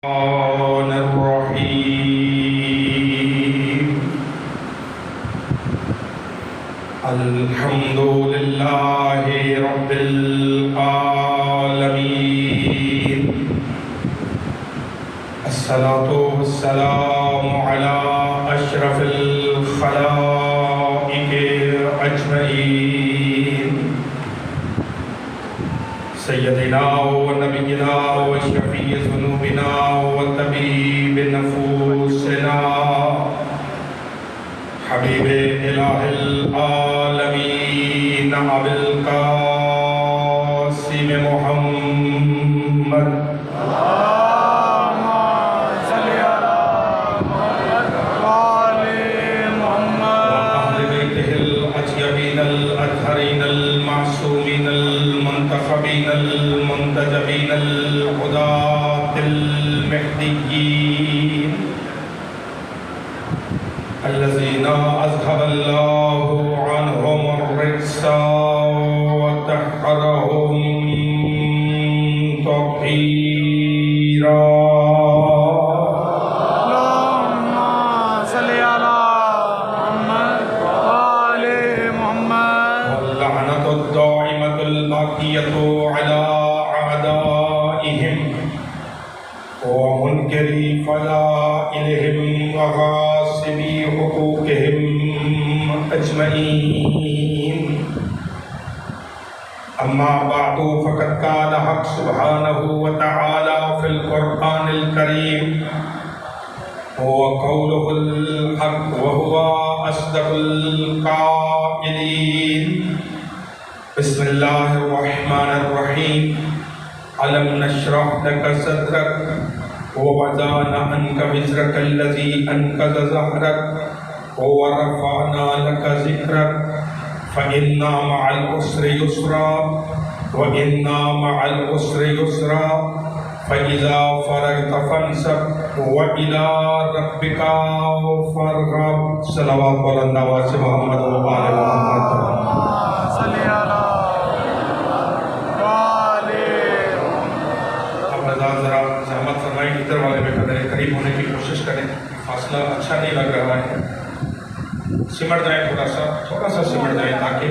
الرحمن الرحيم الحمد لله رب العالمين الصلاة والسلام على أشرف الخلائق أجمعين سيدنا ونبينا وشفيع ذنوبنا وطبيب نفوسنا حبيب إله العالمين أبي القاسم محمد الأطهرين المعصومين المنتخبين المنتجبين الهداة المهديين الذين أذهب الله عنهم الرجس وطهرهم تطهيرا على أعدائهم ومنكري فضائلهم وغاصبي حقوقهم أجمعين أما بعد فقد قال حق سبحانه وتعالى في القرآن الكريم هو قوله الحق وهو أصدق القائلين بسم الله الرحمن الرحيم ألم نشرح لك صدرك ووضعنا عنك وزرك الذي أنقض ظهرك ورفعنا لك ذكرك فإن مع العسر يسرا وإن مع العسر يسرا فإذا فرغت فانصب وإلى ربك فارغب صلوات على النبي محمد وآل محمد ادھر والے میں قدر قریب ہونے کی کوشش کریں. فاصلہ اچھا نہیں لگ رہا ہے, سمٹ جائیں, تھوڑا سا سمٹ جائیں تاکہ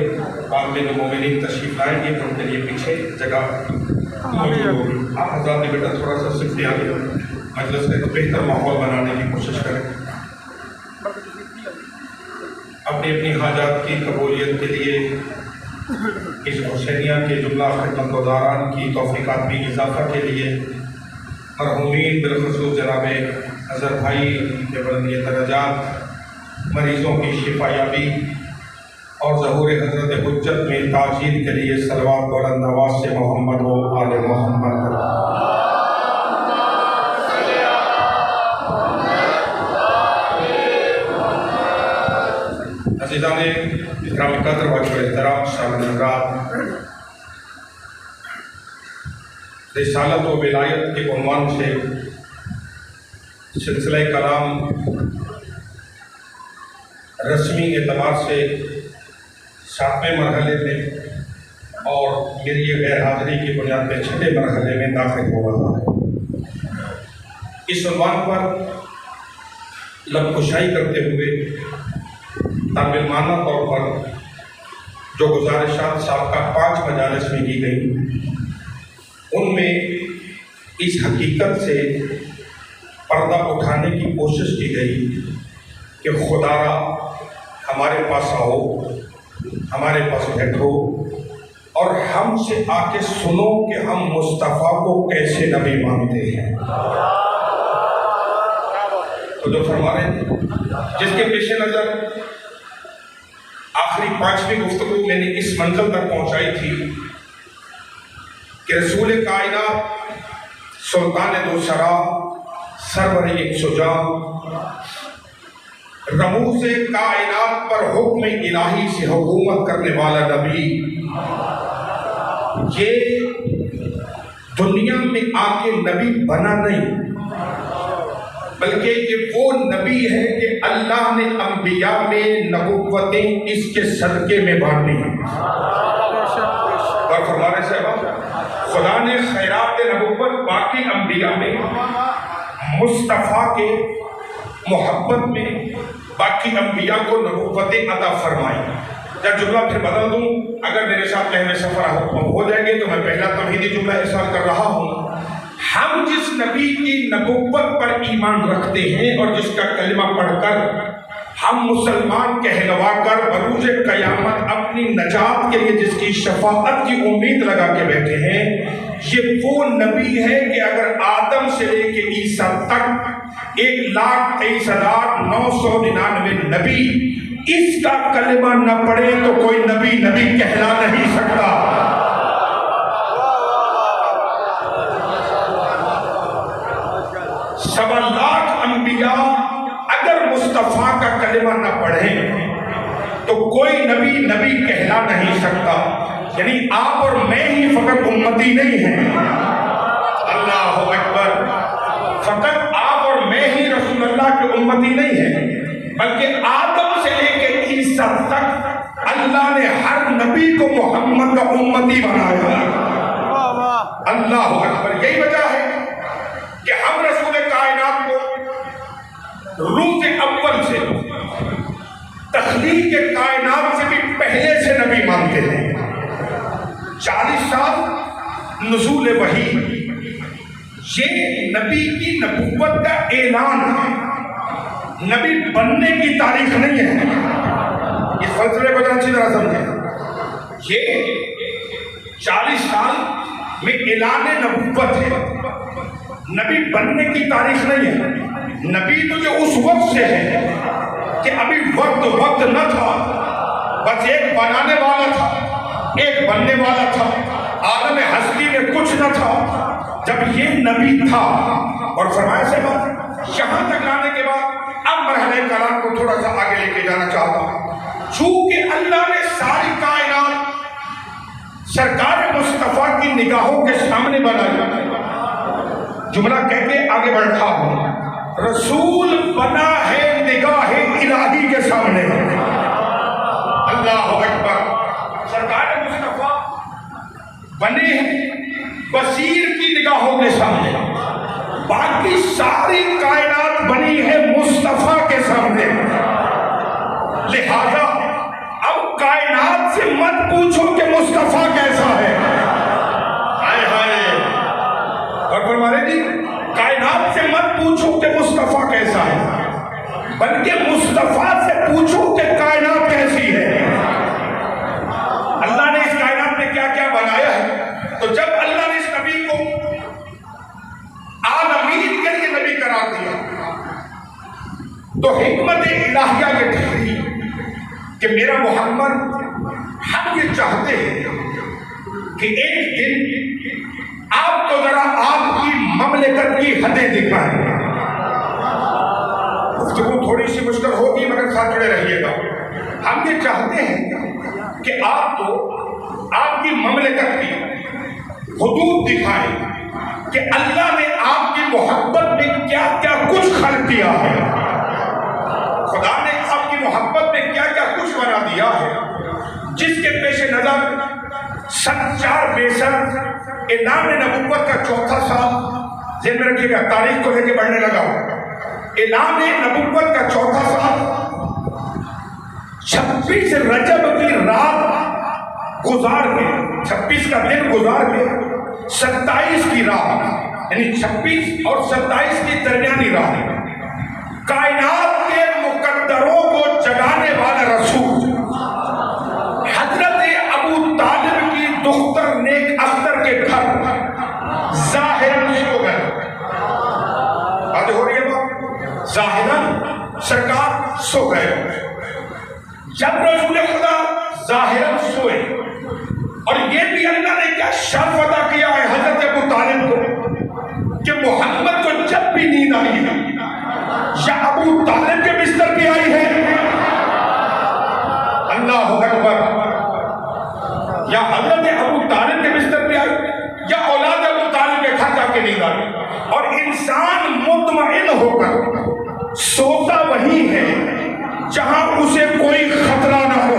آپ میں جو مومنین تشریف لائیں گے ان کے لیے پیچھے جگہ موجود ہوگی. آپ حضرات نے بیٹا تھوڑا سا سفتی آگے مجلس میں بہتر ماحول بنانے کی کوشش کریں. اپنی اپنی حاجات کی قبولیت کے لیے اس حسینیہ کے جملہ خدمت گزاران کی توفیقات میں اضافہ کے لیے مرحومین بالخصوص جناب اظہر بھائی کے بلندی درجات, مریضوں کی شفا یابی اور ظہور حضرت حجت میں تاجیل کے لیے صلوات بلند نواز سے محمد و آل محمد. عزیزان اکرام قدر و احترام, شامل حضرات, رسالت و ولایت کے عنوان سے سلسلہ کلام رسمی اعتبار سے 7ویں مرحلے میں اور میری غیر حاضری کی بنیاد پہ 6 مرحلے میں داخل ہو رہا ہے. اس عنوان پر لب کشائی کرتے ہوئے تعمیرانہ طور پر جو گزارشات سابقہ 5 مجالس میں کی گئی, ان میں اس حقیقت سے پردہ اٹھانے کی کوشش کی گئی کہ خدا را ہمارے پاس آؤ, ہمارے پاس بیٹھو اور ہم سے آ کے سنو کہ ہم مصطفیٰ کو کیسے نبی مانتے ہیں. تو جو فرما رہے ہیں, جس کے پیش نظر آخری 5ویں گفتگو میں نے اس منزل تک پہنچائی تھی کہ رسول کائنات سلطان دو شرا سرور ایک شجاع رموز کائنات پر حکم الہی سے حکومت کرنے والا نبی, یہ دنیا میں آ کے نبی بنا نہیں بلکہ یہ وہ نبی ہے کہ اللہ نے انبیاء میں نبوتیں اس کے صدقے میں بانٹی ہیں. اور فرمانے سے خدا نے خیرات نبوت باقی انبیاء میں مصطفیٰ کے محبت میں باقی انبیاء کو نبوتیں عطا فرمائی. یا جملہ پھر بدل دوں، اگر میرے ساتھ لہو سفر ہو جائیں گے تو میں پہلا تمہیدی جملہ ارسال کر رہا ہوں. ہم جس نبی کی نبوت پر ایمان رکھتے ہیں اور جس کا کلمہ پڑھ کر ہم مسلمان کہلوا کر بروز قیامت اپنی نجات کے لیے جس کی شفاعت کی امید لگا کے بیٹھے ہیں، یہ وہ نبی ہے کہ اگر آدم سے لے کے عیسیٰ تک 1,23,999 نبی اس کا کلمہ نہ پڑھے تو کوئی نبی کہلا نہیں سکتا. 1,00,000 انبیاء اگر مصطفیٰ کا کلمہ نہ پڑھیں تو کوئی نبی کہلا نہیں سکتا. یعنی آپ اور میں ہی فقط امتی نہیں ہیں، اللہ اکبر، فقط آپ اور میں ہی رسول اللہ کے امتی نہیں ہیں، بلکہ آدم سے لے کے عیسیٰ تک اللہ نے ہر نبی کو محمد کا امتی بنایا. اللہ اکبر. یہی وجہ ہے کہ ہم رسول کائنات کو روز اول سے تخلیق کائنات سے بھی پہلے سے نبی مانتے ہیں. 40 سال نزول وحی، یہ نبی کی نبوت کا اعلان ہے، نبی بننے کی تاریخ نہیں ہے. اس فلسفے کو اچھی طرح سمجھیں. یہ 40 سال میں اعلان نبوت ہے، نبی بننے کی تاریخ نہیں ہے. نبی تو یہ اس وقت سے ہے کہ ابھی وقت نہ تھا، بس ایک بنانے والا تھا، ایک بننے والا تھا. عالم ہستی میں کچھ نہ تھا جب یہ نبی تھا. اور فرمایا سے بات یہاں تک لانے کے بعد اب مرحلہ کلام کو تھوڑا سا آگے لے کے جانا چاہتا ہوں. چونکہ اللہ نے ساری کائنات سرکار مصطفیٰ کی نگاہوں کے سامنے بنائی. جملہ کہہ کے آگے بڑھتا ہوں. رسول بنا ہے نگاہ الہی کے سامنے. اللہ اکبر. سرکار مصطفیٰ بنے ہیں بصیر کی نگاہوں کے سامنے. باقی ساری کائنات بنی ہے مصطفیٰ کے سامنے. لہذا اب کائنات سے مت پوچھو کہ مصطفیٰ کیسا ہے. ہائے ہائے. اور فرمانے جی کائنات سے مت پوچھو کہ مصطفیٰ کیسا ہے، بلکہ مصطفیٰ سے پوچھو کہ کائنات کیسی ہے. اللہ نے اس کائنات میں کیا کیا بنایا ہے. تو جب اللہ نے اس نبی کو عالمین کے لیے نبی قرار دیا تو حکمت الہیہ یہ ٹھہری کہ میرا محمد، ہم یہ چاہتے ہیں کہ ایک دن آپ کو ذرا آپ کی مملکت کی حدیں دکھائیں. گفتگو تھوڑی سی مشکل ہوگی مگر ساتھ جڑے رہیے گا. ہم یہ چاہتے ہیں کہ آپ کو آپ کی مملکت کی حدود دکھائیں کہ اللہ نے آپ کی محبت میں کیا کیا کچھ خلق کیا ہے. خدا نے آپ کی محبت میں کیا کیا کچھ بنا دیا ہے جس کے پیش نظر 4 اعلان نبوت کا 4تھا سال. ذہن میں رکھیے گا، تاریخ کو لے کے بڑھنے لگا ہوں. اعلان نبوت کا 4تھا سال 26 رجب کی رات گزار کے، 26 کا دن گزار کے 27 کی رات، یعنی 26 اور 27 کی درمیانی رات، کائنات کے مقدروں کو جگانے والا رسول حضرت ابو طالب کی دختر نیک اختر کے گھر ظاہراً سو گئے. بات ہو رہی ہے بات؟ ظاہراً سرکار سو گئے. جب رسول خدا ظاہراً سوئے، اور یہ بھی اللہ نے کیا شرف ادا کیا ہے حضرت ابو طالب کو کہ محمد کو جب بھی نیند آئی ہے یا ابو طالب کے بستر پہ آئی ہے، اللہ اکبر، یا حضرت ابو طالب کے بستر پہ آئی یا اولاد ابو طالب کے گھر جا کے نیند آئی. اور انسان مطمئن ہو کر سوتا وہی ہے جہاں اسے کوئی خطرہ نہ ہو.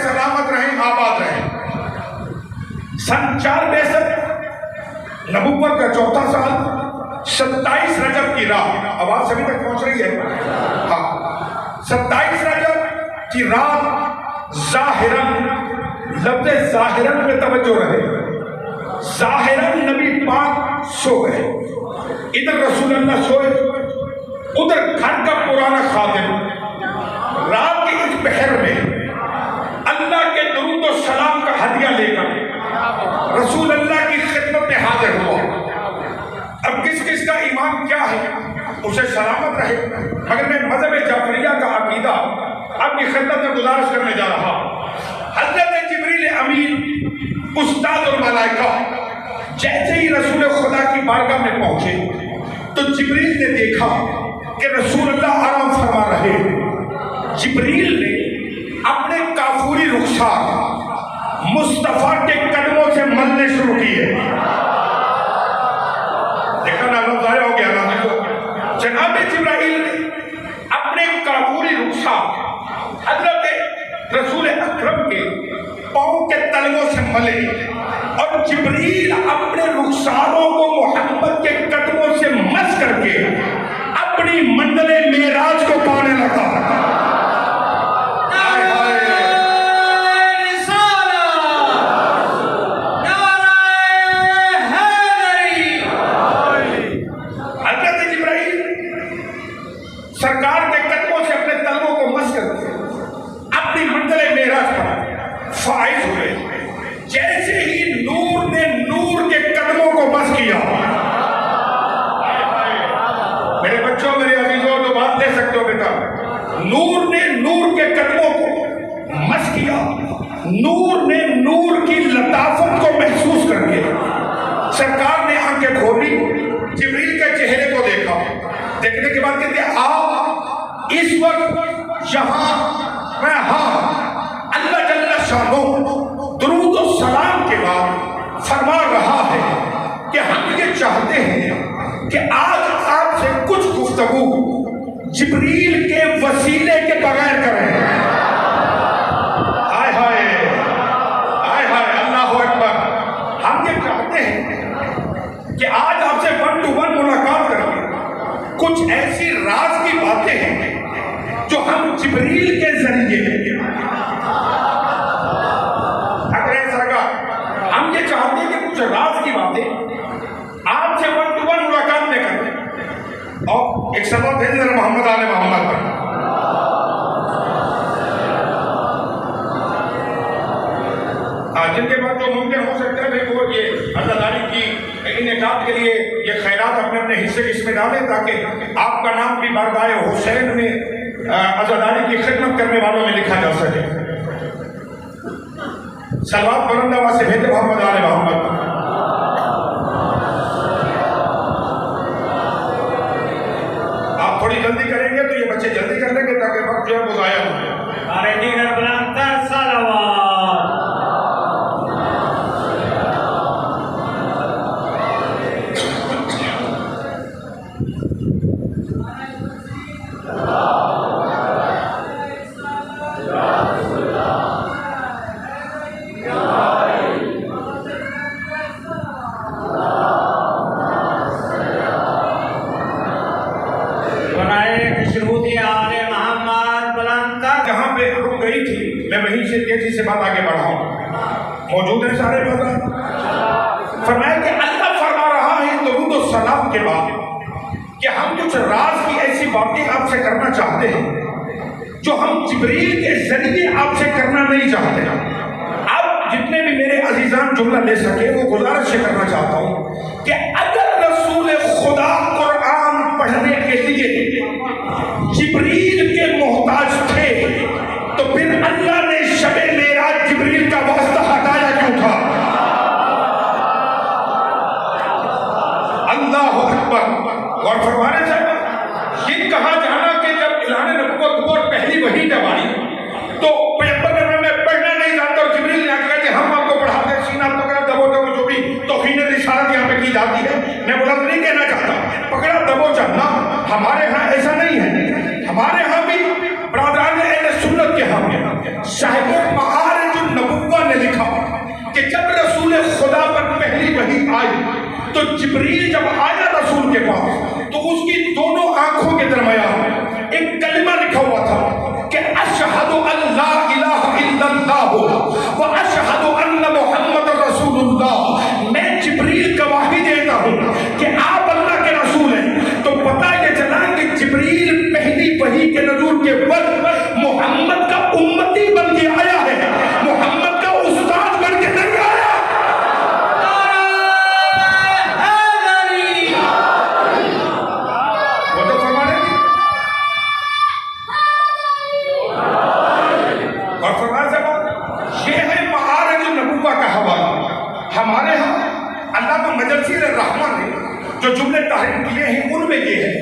سلامت رہیں، آباد رہیں. سن 462 نبوت کا چوتھا سال 27 رجب کی رات، آواز سبھی تک پہنچ رہی ہے؟ ہاں، 27 رجب کی رات ظاہراً، لفظ ظاہراً میں توجہ رہے، ظاہراً نبی پاک سو گئے، ادھر رسول اللہ سوئے، ادھر گھر کا پرانا خادم رات کے اس پہر میں اللہ کے درود و سلام کا ہدیہ لے کر رسول اللہ کی خدمت میں حاضر ہوا۔ اب کس کس کا ایمان کیا ہے اسے سلامت رہے، مگر میں مذہب جعفریہ کا عقیدہ اپنی خدمت میں گزارش کرنے جا رہا۔ حضرت جبریل امین استاد الملائکہ جیسے ہی رسول خدا کی بارگاہ میں پہنچے تو جبریل نے دیکھا کہ رسول اللہ آرام فرما رہے ہیں۔ جبریل نے اپنے کافوری رخسار مصطفیٰ کے قدموں سے ملنے شروع کیے۔ دیکھا نا، لفظ ضائع ہو گیا نا۔ جناب جبرائیل نے اپنے کافوری رخسار حضرت رسول اکرم کے پاؤں کے تلووں سے ملے، اور جبریل اپنے رخساروں کو محمد کے قدموں سے مس کر کے اپنی منزل معراج کو پانے لگا۔ سرکار کے قدموں سے اپنے تلووں کو مس کر کے اپنی منزل معراج پر فائز ہوئے۔ جیسے ہی نور نے نور کے قدموں کو مس کیا، میرے بچوں، میرے عزیزوں، تو بات لے سکتے ہو بیٹا، نور نے نور کے قدموں کو مس کیا، نور نے نور کی لطافت کو محسوس کر کے سرکار نے آنکھیں کھولی، جبریل کے چہرے کو دیکھا، دیکھنے کے بعد کہتے ہیں آپ اس وقت یہاں میں ہاں۔ اللہ جل شانہ درود و سلام کے بعد فرما رہا ہے کہ ہم یہ چاہتے ہیں کہ آج آپ سے کچھ گفتگو جبریل کے وسیلے کے بغیر کریں۔ ہائے ہائے ہائے ہائے، اللہ اکبر۔ ہم یہ چاہتے ہیں کہ آج آپ سے 1 to 1 ملاقات کریں، کچھ ایسی راز کی باتیں ہیں جو ہم جبریل کے ذریعے، اگر ایسا لگا، ہم یہ چاہتے ہیں کہ کچھ راز کی باتیں آپ سے 1 to 1 ملاقات میں کریں۔ اور ایک سبب بھیج دینا محمد آل محمد پر۔ جن کے بعد جو ممکن ہو سکتا ہے وہ یہ عزاداری کی انعقاد کے لیے یہ خیرات اپنے اپنے حصے اس میں ڈالیں، تاکہ آپ کا نام بھی بارگاہ حسین میں عزاداری کی خدمت کرنے والوں میں لکھا جا سکے۔ صلوات بلند آواز سے بھیجے محمد آل محمد۔ آپ تھوڑی جلدی کریں گے تو یہ بچے جلدی کر لیں گے تاکہ وقت جو ہے وہ ضائع ہو جائے۔ جہاں پہ رک گئی تھی میں وہیں سے تیزی سے بات آگے بڑھاؤں۔ موجود ہیں سارے بزرگ؟ فرمایا کہ اللہ فرما رہا ہے درود و سلام کے بعد کہ ہم کچھ راز کی ایسی باتیں آپ سے کرنا چاہتے ہیں جو ہم جبریل کے ذریعے آپ سے کرنا نہیں چاہتے۔ اب جتنے بھی میرے عزیزان جملہ لے سکے وہ گزارش سے کرنا چاہتا ہوں کہ اگر رسول خدا قرآن پڑھنے کے لیے جبریل کے محتاج تھے تو پھر اللہ نے شب معراج جبریل کا واسطہ ہٹایا کیوں تھا؟ اللہ اکبر۔ اور فرمانے چاہتا یہ کہا جانا کہ جب اعلان نبوت ہوا اور پہلی وحی جب آئی تو پیغمبر نے میں پڑھنا نہیں جانتا، اور جبریل نے کہا کہ ہم آپ کو پڑھاتے ہیں، سینہ پکڑا دبو دبو، جو بھی توہین رسالت یہاں پہ کی جاتی ہے میں وہ لفظ نہیں کہنا چاہتا، پکڑا دبو چلنا ہمارے ہاں ایسا نہیں ہے۔ ہمارے ہاں بھی برادران اہل سنت کے ہاں صاحب معارج النبوہ نے لکھا کہ جب رسول خدا پر پہلی وحی آئی تو جبریل جب آیا رسول کے پاس تو اس کی دونوں آنکھوں کے درمیان ایک کلمہ لکھا ہوا تھا کہ اشہد ان لا الہ الا اللہ و اشہد ان محمد رسول اللہ. میں جبریل گواہی دیتا ہوں کہ آپ اللہ کے رسول ہیں. تو پتہ یہ چلا کہ جبریل پہلی وحی کے نزول کے وقت محمد کا امتی بن کے آیا ہے, محمد کا استاد بن کے نہیں آیا. ہمارے ہاں علامہ مجلسی الرحمن نے جو جملے تحریر کیے ہیں ان میں یہ ہے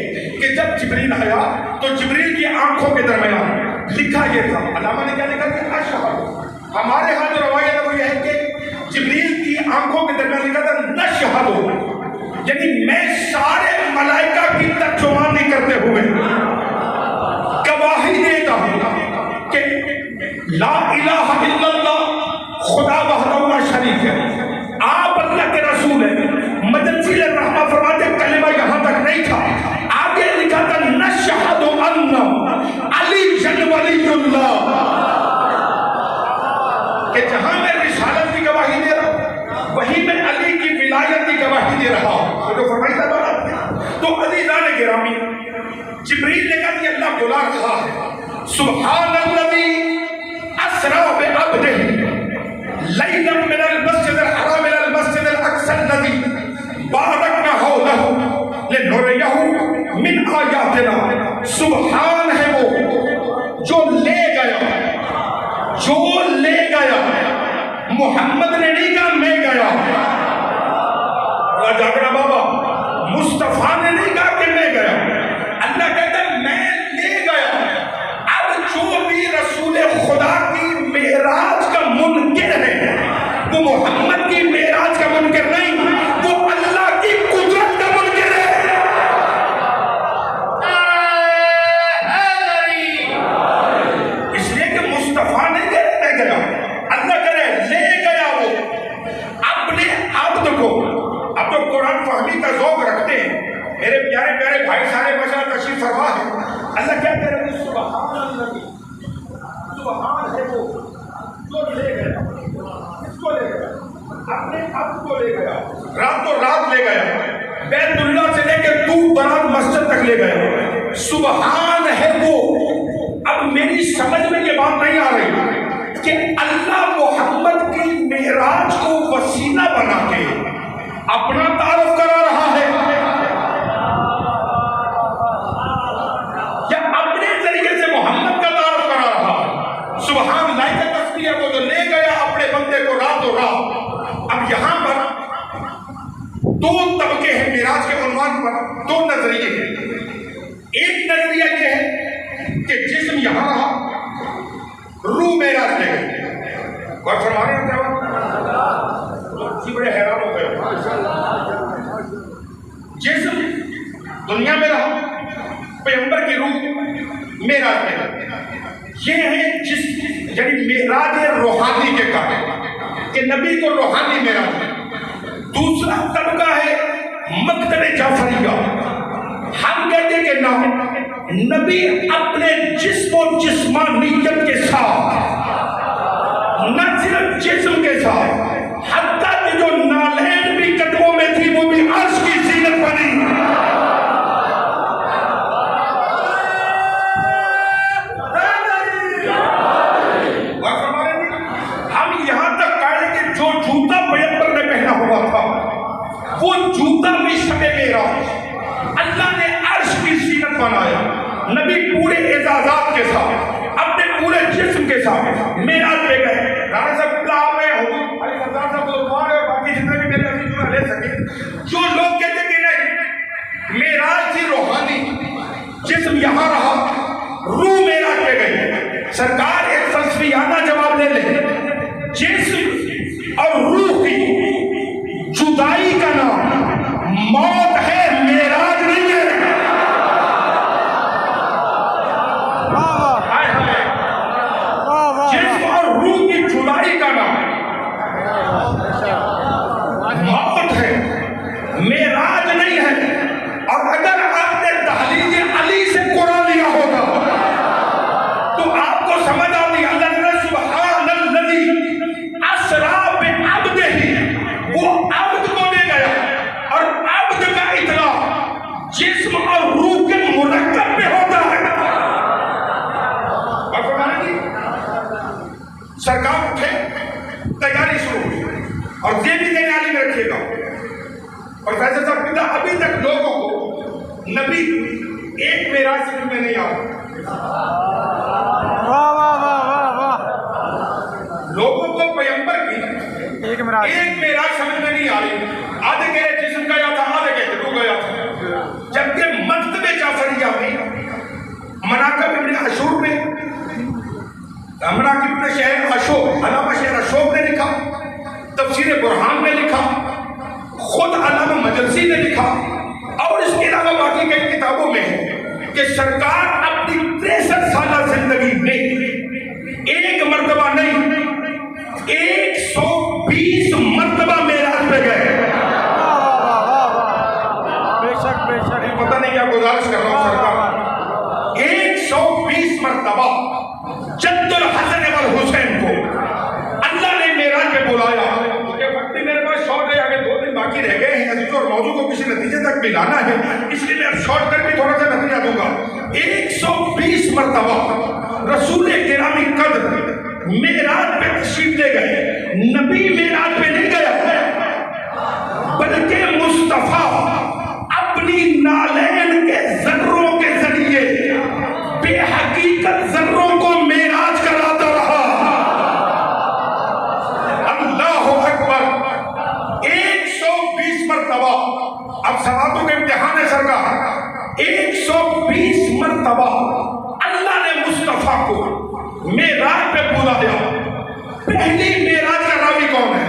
کہ جب جبریل آیا تو جبریل کی آنکھوں کے درمیان لکھا یہ تھا. علامہ نے کیا لکھا کہ اشہد. ہمارے ہاں جو روایت ہے وہ یہ ہے کہ جبریل کی آنکھوں کے درمیان لکھا تھا نشہد, یعنی میں سارے ملائکہ کی ترجمانی کرتے ہوئے گواہی دیتا ہوں کہ لا الہ الا اللہ خدا وحدہ لا شریک ہے, آپ اللہ کے رسول ہیں. مجلسی الرحمہ فرماتے کلمہ یہاں تک نہیں تھا, آگے لکھا تھا نشہد ان علی ولی اللہ, کہ جہاں میں رسالت کی گواہی دے رہا ہوں وہی میں علی کی ولایت کی گواہی دے رہا ہوں. جو فرمائی تھا بات تو عزیزان گرامی جبریل نے کہا کہ اللہ بلا رہا ہے سبحان الذی اسری بعبدہ لیلا من المسجد الحرام الى المسجد الاقصى الذي باركنا حوله لنريه من آیاتنا. سبحان ہے وہ جو لے گیا محمد نے نہیں کہا میں گیا, جاگرا بابا مصطفیٰ نے نہیں کہا کہ میں گیا, اللہ کہتا ہے میں لے گیا. اب جو بھی رسول خدا کی معراج کا منکر ہے وہ محمد کی معراج کا منکر نہیں, وہ اللہ کی قدرت کا منکر ہے. اس لیے کہ مصطفیٰ نے میں گیا, اللہ کرے لے گیا وہ اپنے عبد کو. اب تو قرآن فہمی کا ذوق رکھتے ہیں میرے پیارے پیارے بھائی سارے مشاہد تشریف فرما ہے. اللہ کیا کہہ رہے ہیں سبحان اللہ, سبحان ہے وہ جو لے گیا. کس کو لے گیا؟ اپنے عبد کو لے گیا, راتوں رات لے گیا, بیت اللہ سے لے کے دور دراز مسجد تک لے گیا. سبحان ہے وہ. اب میری سمجھ میں یہ بات نہیں آ رہی کہ اللہ محمد کی معراج کو وسیلہ بنا کے اپنا تعارف کرا رہا ہے یا اپنے ذریعے سے محمد کا تعارف کرا رہا ہے. سبحان اللہ کا تذکیہ کو جو لے گیا اپنے بندے کو راتوں رات. اب یہاں پر دو طبقے ہیں معراج کے عنوان پر, دو نظریے ہیں. ایک نظریہ یہ ہے کہ جسم یہاں رہا, روح معراج لے گئے. اور فرما رہے ہیں کیا بڑے حیران ہو گئے. جسم دنیا میں رہا, پیغمبر کی روح معراج میں رہا. یہ ہے جس یعنی معراج روحانی کے قابل کہ نبی کو روحانی معراج ہے. دوسرا طبقہ ہے مقتل جعفریہ. ہم کہتے ہیں کہ نبی اپنے جسم و جسمانیت کے ساتھ, نہ صرف جسم کے ساتھ, حتیٰ کہ جو نالین بھی قدموں میں تھی وہ بھی عرش کی زینت بنی. ہم یہاں تک کہہ کہ جو جوتا پیغمبر نے پہنا ہوا تھا وہ جوتا بھی شب معراج اللہ نے عرش کی زینت بنایا. نبی پورے اعزازات کے ساتھ اپنے پورے جسم کے ساتھ معراج پہ گئے. رانا صاحب میں حضور علی سردار صاحب بزرگوار اور باقی جتنے بھی میرے عزیز لے سکے. جو لوگ کہتے کہ نہیں معراج تھی روحانی, جسم یہاں رہا, روح معراج پہ گئی. سرکار ایک فلسفیانہ جواب لے لے. جسم اور روح کی جدائی کا نام موت ہے, معراج نہیں ہے. جسم اور روح کی جدائی کا نام اور یہ بھی تیاری میں رکھیے گا. اور فیصل صاحب کہتا ابھی تک لوگوں کو نبی ایک معراج سمجھ میں نہیں آتا. لوگوں کو پیغمبر کی ایک معراج سمجھ میں نہیں آ رہی. آدھے کہہ رہے جسم گیا تھا, آدھے کہتے روح گیا تھا. جبکہ مکتب جعفریہ میں مناقب ابن اشور میں مناقب ابن شہر اشوق علامہ شہر اشوق نے لکھا, تفسیر برہان نے لکھا, خود علامہ مجلسی نے لکھا, اور اس کے علاوہ باقی کئی کتابوں میں ہے کہ سرکار اپنی 63 سالہ زندگی میں ایک مرتبہ نہیں 120 مرتبہ معراج پہ گئے. پتہ نہیں کیا گزارش کر رہا ہوں سرکار, 120 مرتبہ جد الحسن والحسین کو اللہ نے معراج پہ بلایا. وقت میرے پاس شارٹ ہے, آگے 2 دن باقی رہ گئے ہیں عزیز, اور موضوع کو کسی نتیجے تک بھی لانا ہے, اس لیے میں اب شارٹ کر کے تھوڑا سا نتیجہ دوں گا. 120 مرتبہ رسول گرامی قدر معراج پہ تشریف لے گئے. نبی معراج پہ نہیں گیا, بلکہ مصطفیٰ اپنی نالین کے ذروں کے ذریعے بے حقیقت ذروں کو معراج کراتا رہا. اللہ اکبر. 120 مرتبہ. اب سوالوں کے امتحان ہے سرکار. 120 مرتبہ اللہ نے مصطفیٰ کو معراج پہ بلایا. پہلی معراج کا راوی کون ہے؟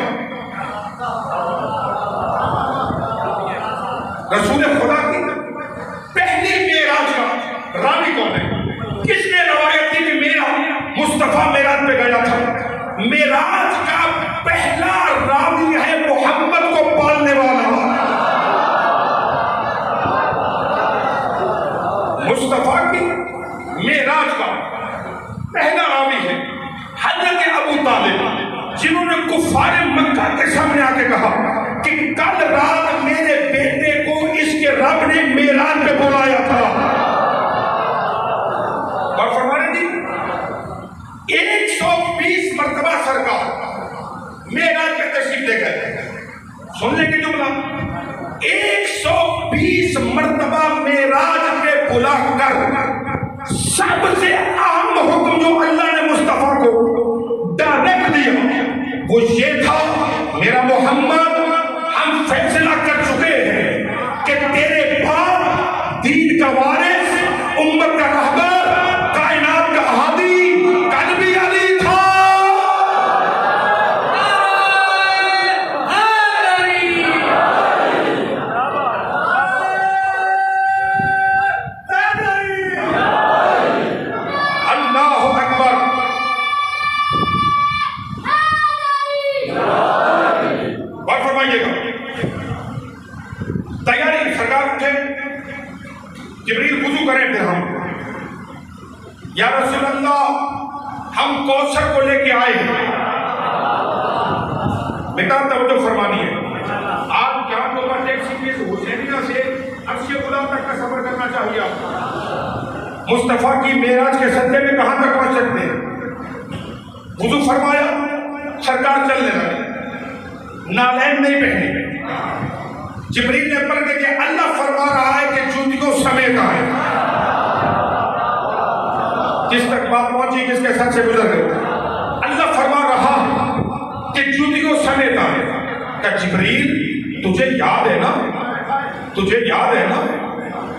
رسول خدا کی پہلی معراج کا راوی کون ہے؟ کس نے روایت کی کہ میرا مصطفیٰ معراج پہ گیا تھا؟ معراج کا پہلا راوی ہے محمد کو پالنے والا مصطفیٰ کی معراج کا پہلا راوی ہے حضرت ابو طالب, جنہوں نے کفار مکہ کے سامنے آ کے کہا کہ کل رات میرے بیٹے کو اس کے رب نے معراج پہ بلایا تھا. اور فرمانے دی 120 مرتبہ سرکار معراج پہ تشریف لے گئے. سن لیں گے جملہ, 120 مرتبہ معراج پہ بلا کر سب سے اہم حکم جو اللہ نے مصطفیٰ کو ڈائریکٹ دیا وہ یہ تھا, میرا محمد ہم فیصلہ کر چکے ہیں کہ تیرے باپ دین کا وارث, امت کا رہبر, کائنات کا ہادی قلبی علی تھا. اللہ اکبر. اور فرمائیے گا تیاری سرکار اٹھے, جبریل وضو کریں, پھر ہم یا رسول اللہ ہم کوثر کو لے کے آئے ہیں. بیٹا توجہ فرمانی ہے, آپ کیا ہوگا ٹیکسی کے حسینیہ سے عرش خدا تک کا سفر کرنا چاہیے. آپ مصطفیٰ کی معراج کے صدقے میں کہاں تک پہنچ سکتے ہیں؟ وضو فرمایا, سرکار چلنے لگے, نالین نہیں پہنے. جبریل نے پڑھ کے کہ اللہ فرما رہا ہے کہ جوتیوں سمیت آئے. جس تک بات پہنچی جس کے ساتھ سے گزر گئے, اللہ فرما رہا کہ جوتیوں سمیت آئے. کہ جبریل تجھے یاد ہے نا, تجھے یاد ہے نا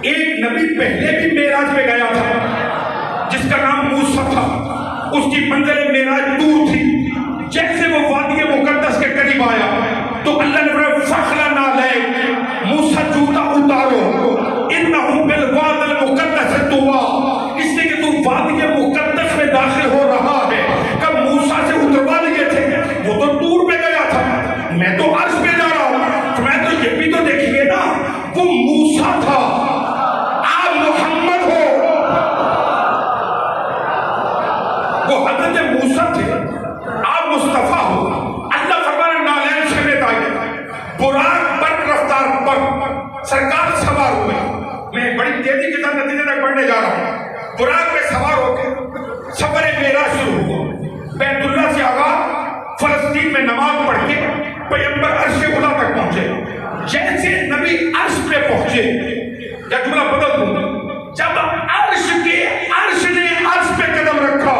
ایک نبی پہلے بھی معراج پہ گیا تھا جس کا نام موسیٰ تھا. اس کی منزل معراج دور تھی. جیسے وہ وادی مقدس کے قریب آیا تو اللہ نے فرمایا فخلع علیک, موسیٰ جوتا اتارو, انہم بالواد المقدس طویٰ, اس لیے کہ تو وادی مقدس میں داخل ہو رہا ہے. کب موسیٰ سے اتروا لیے تھے, وہ تو دور پہ گیا تھا, میں تو عرش پہ جا رہا ہوں. میں تو یہ بھی تو دیکھیے نا, وہ موسیٰ تھا, آپ محمد ہو. وہ حضرت موسیٰ تھے, آپ مصطفیٰ ہو. اللہ فرمایا نالین سمیت آئے, براق پر رفتار پر سرکار سوار ہوئے. میں بڑی تیزی کے ساتھ نتیجے تک پڑھنے جا رہا ہوں. براق پہ سوار ہو کے سفر معراج شروع ہوا. بیت اللہ سے آغاز, فلسطین میں نماز پڑھ کے پیغمبر عرش اولا تک پہنچے، جیسے نبی عرش پہ پہنچے، یا جملہ بدل دوں، جب عرش نے عرش پہ قدم رکھا،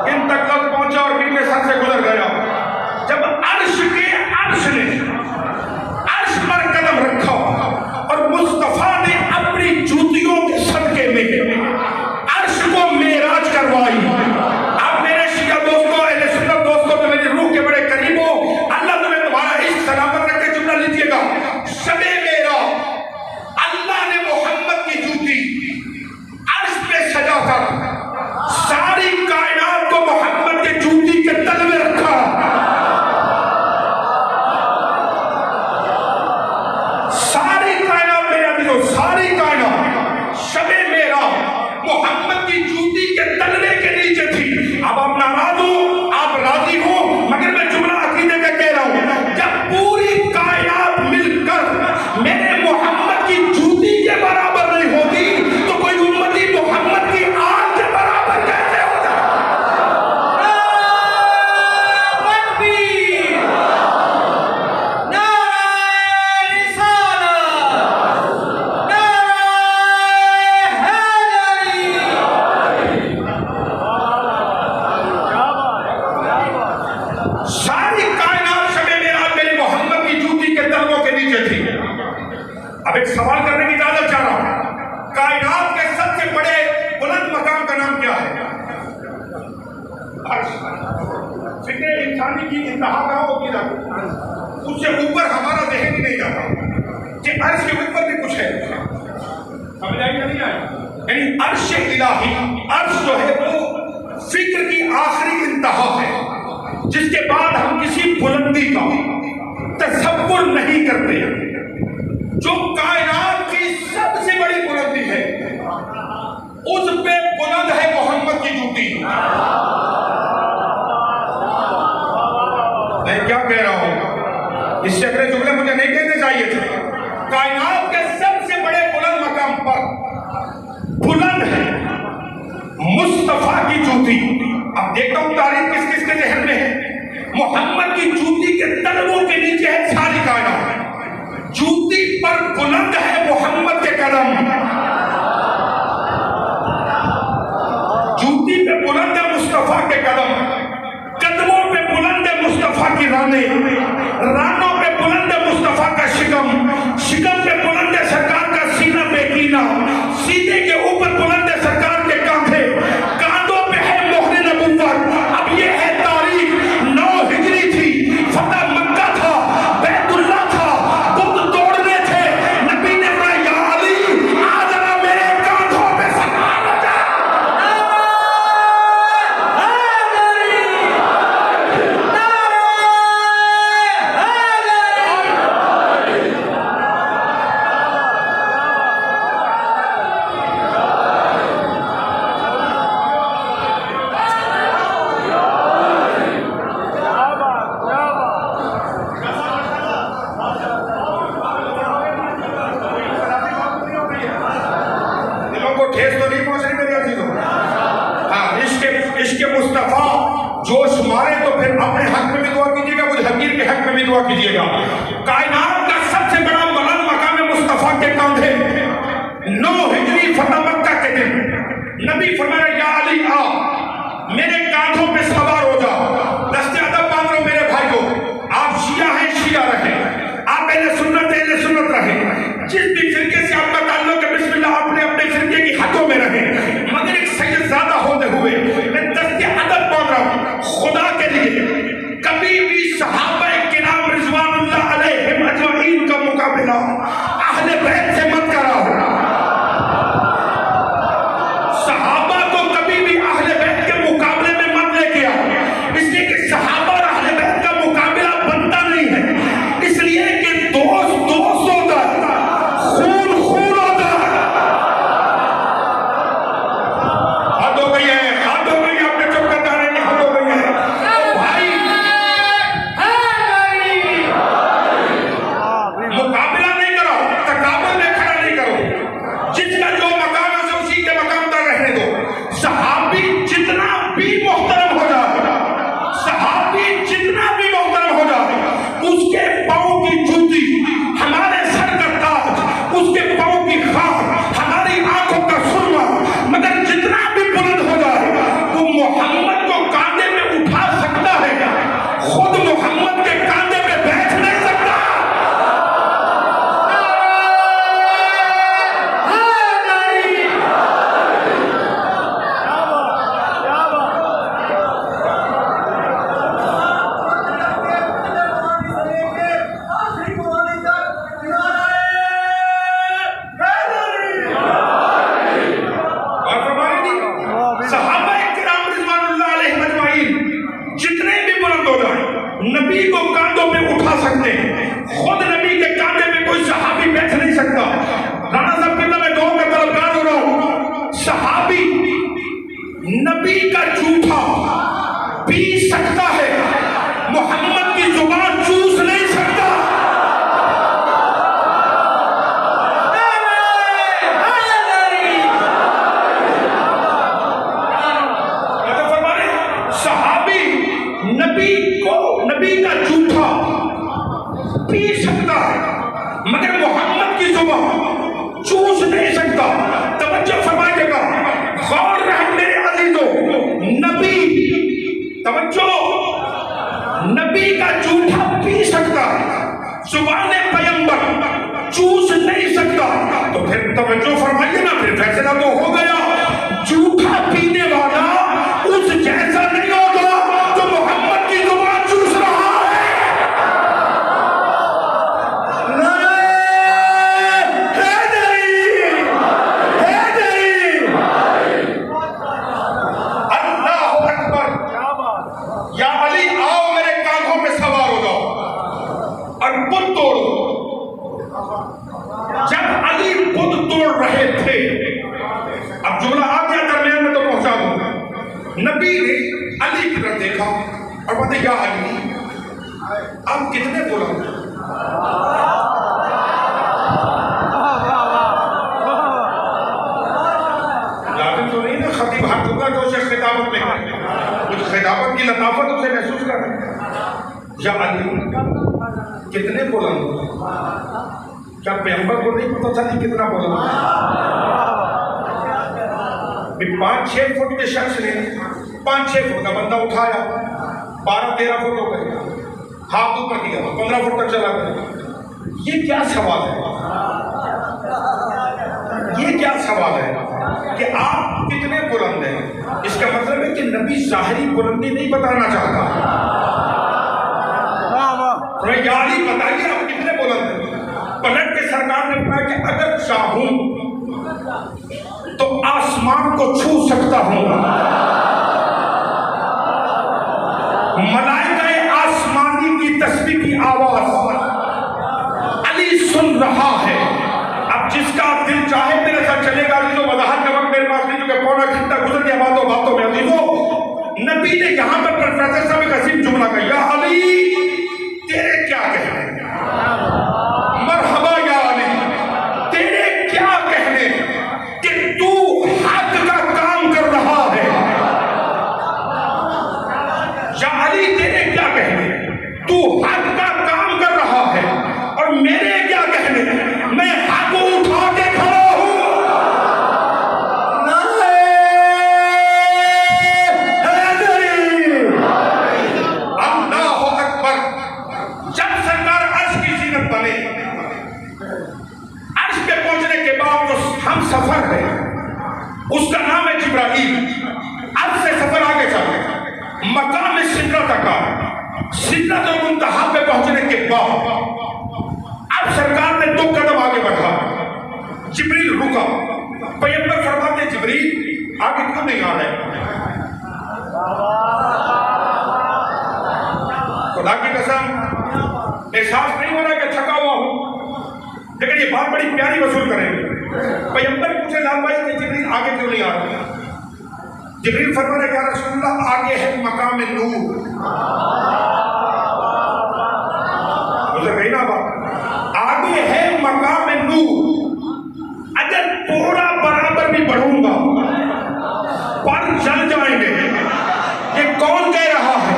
ان تک لفظ پہنچا اور ان کے ساتھ سے گزر گیا، جب عرش نے عرش پر قدم رکھا اور مصطفیٰ نے اپنی جوتیوں کے صدقے میں عرش کو معراج کروائی۔ اب میرے شیعہ دوستوں، اہل سنت دوستوں، تو میری روح کے بڑے قریب ہو، اللہ تمہیں تمہارا عشق سلامت رکھے۔ جملہ لیجیے گا، شب معراج اللہ نے محمد کی جوتی عرش پہ سجا کر ساری کائنات کو محمد کے جوتی کے تل میں رکھا۔ ساری کائنات، میرے عزیزو، ساری کائنات شب معراج محمد کی جوتی کے تلوے کے نیچے تھی۔ اب آپ ناراض ہو، آپ راضی ہو، مگر میں جملہ عقیدے کا کہہ رہا ہوں، جب پوری کائنات مل کر میرے محمد کی جوتی کے برابر نہیں ہوتی تو کوئی امتی محمد کی آل کے برابر کیسے ہو جائے؟ ساری کائنات شب معراج میرے محمد کی جوتی کے تلووں کے نیچے تھی۔ اب ایک سوال کرنے کی اجازت چاہ رہا ہوں، کائنات کے سب سے بڑے بلند مقام کا نام کیا ہے؟ عرش۔ فکر انسانی کی انتہا کہاں ہوتی ہے؟ اس سے اوپر ہمارا ذہن ہی نہیں جاتا کہ عرش کے اوپر بھی کچھ ہے۔ سمجھ آئی یا نہیں آئی؟ یعنی عرش الہی، عرش جو ہے وہ فکر کی آخری انتہا ہے، جس کے بعد ہم کسی بلندی کا تصور نہیں کرتے۔ جو کائنات کی سب سے بڑی بلندی ہے، اس پہ بلند ہے محمد کی جوتی۔ میں کیا کہہ رہا ہوں؟ اس سے اگلے جملے مجھے نہیں کہنے چاہیے تھے۔ کائنات کے سب سے بڑے بلند مقام پر بلند ہے مصطفیٰ کی جوتی۔ اب دیکھتا ہوں تاریخ کس کس کے ذہن میں ہے۔ محمد کی جوتی کے تلووں کے نیچے ہے ساری کائنات، جوتی پر بلند ہے محمد کے قدم، جوتی پہ بلند ہے مصطفیٰ کے قدم، قدموں پہ بلند ہے مصطفیٰ کی رانیں، رانوں پہ بلند ہے مصطفیٰ کا شکم، شکم پہ بلند ہے سرکار کا سینہ بے کینہ، سینے کے اوپر بلند ہے سرکار کے کاندھے، کاندھوں پہ ہے مہر نبوت۔ اب یہ ہے تاریخ، 9 ہجری تھی، فتح مکہ تھا، بیت اللہ تھا، بت توڑنے تھے، نبی نے کہا یا علی آ ذرا میرے کاندھوں پہ سوار ہو جا۔ ٹھیس تو نہیں پہنچ رہی میرے عزیزوں؟ ہاں، عشق مصطفیٰ جوش مارے تو پھر اپنے حق میں بھی دعا کیجیے گا، مجھ حقیر کے حق میں بھی دعا کیجیے گا۔ کائنات کا سب سے بڑا بلند مقام مصطفیٰ کے کاندھے، 9 ہجری فتح مکہ کے دن نبی فرمایا یا علی آ میرے کاندھوں پہ سوار ہو جا۔ دست ادب باندھ لو میرے بھائیوں، آپ شیعہ ہیں شیعہ رہیں، آپ اہل سنت رہیں، جس بھی فرقے سے آپ کا تعلق ہے بسم اللہ اپنے اپنے فرقے کی حدوں میں رہیں، مگر ایک سید زادہ ہوتے ہوئے میں دست ادب باندھ رہا ہوں خدا کے لیے، کبھی بھی صحابہ کرام رضوان اللہ علیہم اجمعین کا مقابلہ اہل بیت سے مت کراؤ۔ صحابہ کو کبھی بھی اہل بیت کے مقابلے میں مت لے کے آؤ، اس لیے اس کے پاؤں کی جوتی ہمارے سر کا تاج، اس کے پاؤں کی خاک ہماری آنکھوں کا سرما، مگر جتنا بھی بلند ہو جائے وہ محمد کو کاندھے پہ اٹھا سکتا ہے، خود محمد کے کاندھے پہ بیٹھ نہیں سکتا۔ نبی کو کاندھوں پہ اٹھا سکتے ہیں، خود نبی کے کاندھے پہ کوئی صحابی بیٹھ نہیں سکتا۔ رانا صاحب کہتا میں دعا کا طلبگار ہو رہا ہوں، صحابی نبی کا جھوٹا پی سکتا ہے، محمد کی زبان چوس نہیں سکتا۔ صحابی نبی کا جھوٹا پی سکتا ہے مگر محمد کی زبان چوس نہیں سکتا۔ توجہ فرمائیے گا، غور رہے میرے عزیزو، نبی کا جھوٹا پی سکتا ہے، زبان پیغمبر چوس نہیں سکتا۔ تو پھر توجہ فرمائیے نا، پھر فیصلہ تو ہو گیا، جھوٹا پینے والا اس جیسا نہیں ہوگا جو محمد کی زبان چوس رہا ہے۔ اللہ اکبر، یا علی آؤ میرے کاندھوں میں سوار ہو جاؤ اور بت توڑو۔ جب علی بت توڑ رہے تھے، اب جملہ آ گیا درمیان میں تو پہنچا دوں، نبی نے علی کی طرف دیکھا اور بولتے یا علی آپ کتنے بولا؟ لازم تو نہیں نا خطیب ہر جملہ جو اسے خطابت میں کرے، کچھ خطابت کی لطافت اسے محسوس کرے۔ یا علی کتنے بولا؟ کیا پیغمبر کو نہیں پتا تھا کہ کتنا بولا؟ 5-6 فٹ کے شخص نے 5-6 فٹ کا بندہ اٹھایا، 12-13 فٹ ہو گئے، ہاتھ اوپر کیا 15 فٹ تک چلا گیا۔ یہ کیا سوال ہے؟ یہ کیا سوال ہے کہ آپ کتنے بلند ہیں؟ اس کا مطلب ہے کہ نبی ظاہری بلندی نہیں بتانا چاہتا۔ یاری بتائیے آپ کتنے بلند ہیں؟ پلٹ کے سرکار نے کہا کہ اگر چاہوں تو آسمان کو چھو سکتا ہوں، ملائکہ آسمانی کی تسبیح کی آواز علی سن رہا ہے۔ اب جس کا دل چاہے میرے ساتھ چلے گا، جو وضاحت کا وقت میرے پاس نہیں، کیونکہ پونا گھنٹہ گزر گیا باتوں میں۔ عزیزو، نبی نے یہاں پر پروفیسر صاحب ایک عظیم جملہ کہا، یا علی تیرے کیا کہنے، مرحبا یا علی تیرے کیا کہنے کہ تو حق کا کام کر رہا ہے۔ یا علی تیرے کیا کہنے، تو حق کا کام کر رہا ہے، اور میرے کیا کہنے، میں حق اٹھا کے کھڑا ہوں۔ اللہ اکبر۔ جب سرکار عرش کی زینت بنے، عرش پہ پہنچنے کے بعد جو ہم سفر ہے اس کا نام ہے جبرائیل۔ عرش سے سفر آگے چلے، مقام سدرہ تک آئے، سدرۃ المنتہا پہ پہنچنے کے بعد اب سرکار نے 2 قدم آگے بڑھا، جبریل رکا، پیغمبر فرماتے جبریل آگے کیوں نہیں آ رہے؟ خدا کی قسم احساس نہیں ہو رہا کہ تھکا ہوا ہوں، لیکن یہ بات بڑی پیاری وصول کریں گے۔ پیغمبر پوچھے لال بھائی کہ جبریل آگے کیوں نہیں آ رہے؟ جبریل فرمانے کہ یا رسول اللہ آگے ہے مقام نور۔ مجھے کہی نا بات، آگے ہے مقام نور، اگر تھوڑا برابر بھی بڑھوں گا پر جل جائیں گے۔ یہ کون کہہ رہا ہے؟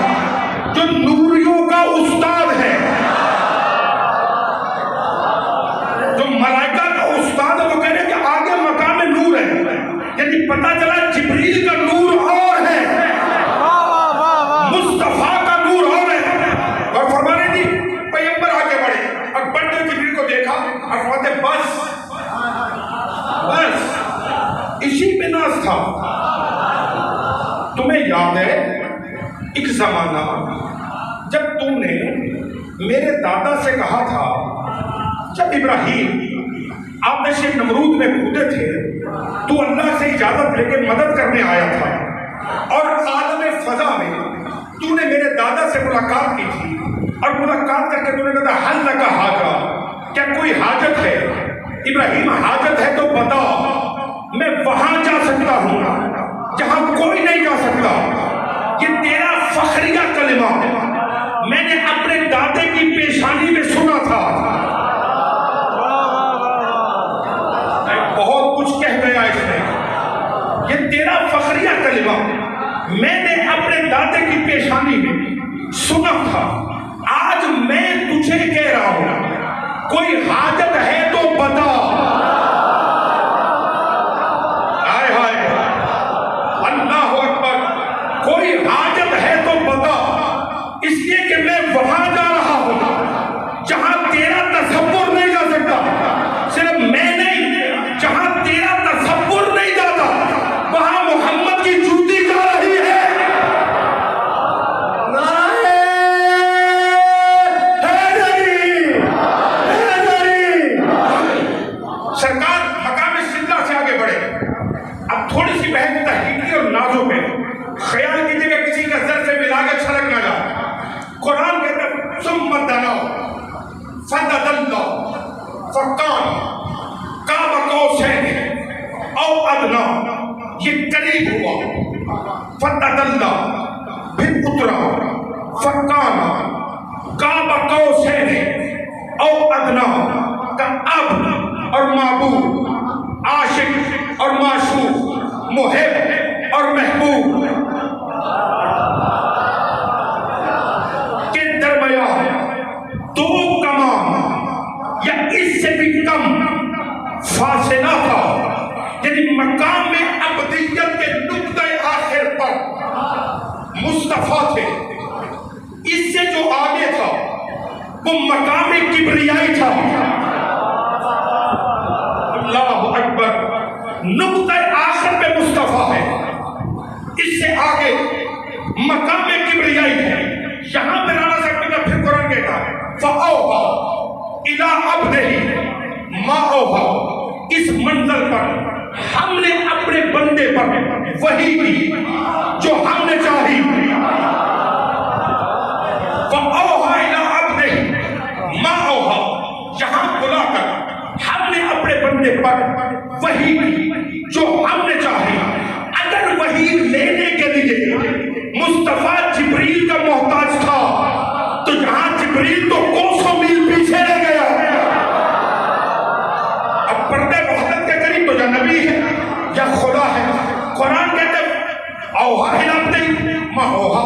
جو نوریوں کا استاد ہے، ایک زمانہ جب تو نے میرے دادا سے کہا تھا، جب ابراہیم آپ نے نمرود میں کودے تھے تو اللہ سے اجازت لے کے مدد کرنے آیا تھا، اور عالم فضا میں تو نے میرے دادا سے ملاقات کی تھی، اور ملاقات کر کے تو نے کہا حل لگا حاجہ، کیا کوئی حاجت ہے؟ ابراہیم حاجت ہے تو بتا، میں وہاں جا سکتا ہوں جہاں کوئی نہیں جا سکتا۔ یہ تیرا فخریہ کلمہ میں نے اپنے دادے کی پیشانی میں سنا تھا۔ بہت کچھ کہہ گیا اس میں۔ یہ تیرا فخریہ کلمہ میں نے اپنے دادے کی پیشانی میں سنا تھا، آج میں تجھے کہہ رہا ہوں کوئی حاجت ہے تو بتا۔ ہائے ہائے اللہ اکبر، کوئی حاجت ہے تو بتا، اس لیے کہ میں وہاں جا رہا ہوں جہاں تیرا تصور نہیں جا سکتا، صرف میں نہیں، جہاں تیرا تصور نہیں جاتا وہاں محمد کی جوتی جا رہی ہے۔ سرکار مقام سدرہ سے آگے بڑھے، اب تھوڑی سی بحث تحقیقی اور نازوں میں، خیال کیجیے کہ کسی کا سر سے ملا کے چھلک نہ جائے۔ قرآن کہتا ہے ثم دنا فدنا فکان قاب قوسین او ادنا، یہ قریب ہوا، فدنا پھر اترا، فکان قاب قوسین او ادنا کا اب اور معبود، عاشق اور معشوق، محب اور محبوب کے درمیان دو کمان یا اس سے بھی کم فاصلہ تھا، یعنی مقام ابدیت کے نقطۂ آخر پر مصطفیٰ تھے۔ اس سے جو آگے تھا وہ مقام کبریائی تھا۔ اللہ اکبر، نقطۂ آخر پہ مصطفیٰ ہے، اس سے آگے مقام کبریائی ہے۔ یہاں پہ رانا صاحب نے پھر قرآن کہتا ہے فَأَوْحَىٰ إِلَىٰ عَبْدِهِ مَا أَوْحَىٰ، اس منزل پر ہم نے اپنے بندے پر وحی کی جو ہم نے چاہی۔ فَأَوْحَىٰ إِلَىٰ عَبْدِهِ مَا أَوْحَىٰ، یہاں بلا کر ہم نے اپنے بندے پر وحی کی جو ہم نے چاہی۔ اگر وحی لینے کے لیے مصطفیٰ جبریل کا محتاج تھا تو یہاں جبریل تو کوسوں میل پیچھے رہ گیا۔ اب پردے وحدت کے قریب تو یا نبی ہے یا خدا ہے۔ قرآن کہتے ہیں اوحا ہلاتے ماں اوحا،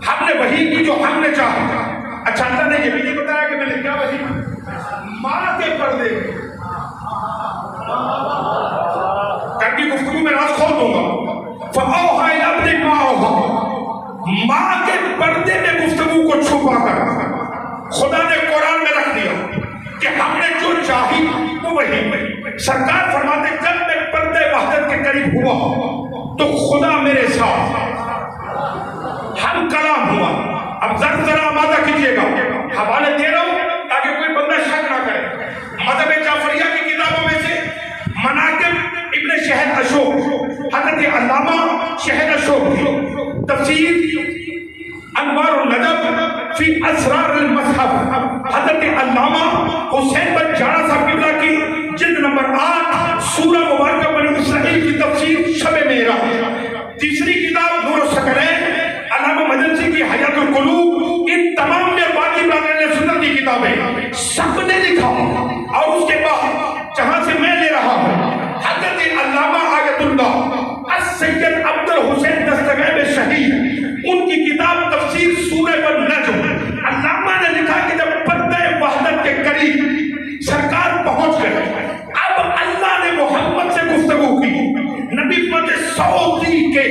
ہم نے وحی کی جو ہم نے چاہا۔ اچھا اللہ نے یہ بھی نہیں بتایا کہ میں نے کیا وحی ماں کے پردے میں کر کی گفتگو میں راز کھول دوں گا۔ فَأَوْحَىٰ إِلَىٰ عَبْدِهِ مَا أَوْحَىٰ، ماں کے پردے میں گفتگو کو چھپا کر خدا نے قرآن میں رکھ دیا کہ ہم نے جو چاہی وہ وہی۔ سرکار فرماتے جب میں پردے وحدت کے قریب ہوا تو خدا میرے ساتھ، ہم کلام ہوا۔ اب ذرا آمادہ کیجیے گا، حوالے دے رہا ہوں تاکہ کوئی بندہ شک نہ کرے۔ مذہب جعفریہ کی کتابوں میں سے مناقب ابن شہر اشوق، حضرت علامہ شہر اشوق، تفسیر انوار النجف فی اسرار المصحف، حضرت علامہ حسین بن جانا صاحب قبلہ کی جلد نمبر 8 سورہ مبارکہ بنی اسرائیل کی تفسیر شب معراج۔ تیسری کتاب نور الثقلین علامہ مجلسی کی حیات القلوب، ان تمام میں باقی برانے سنت کی کتابیں سب نے لکھا۔ اور اس کے بعد جہاں سے میں لے رہا ہوں حضرت علامہ آیت اللہ السید عبد الحسین دستگیب شہید، ان کی کتاب تفسیر سورہ والنجم، علامہ نے لکھا کہ جب پردہ وحدت کے قریب سرکار پہنچ گئے، اب اللہ نے محمد سے گفتگو کی۔ نبی فرماتے سعودی کے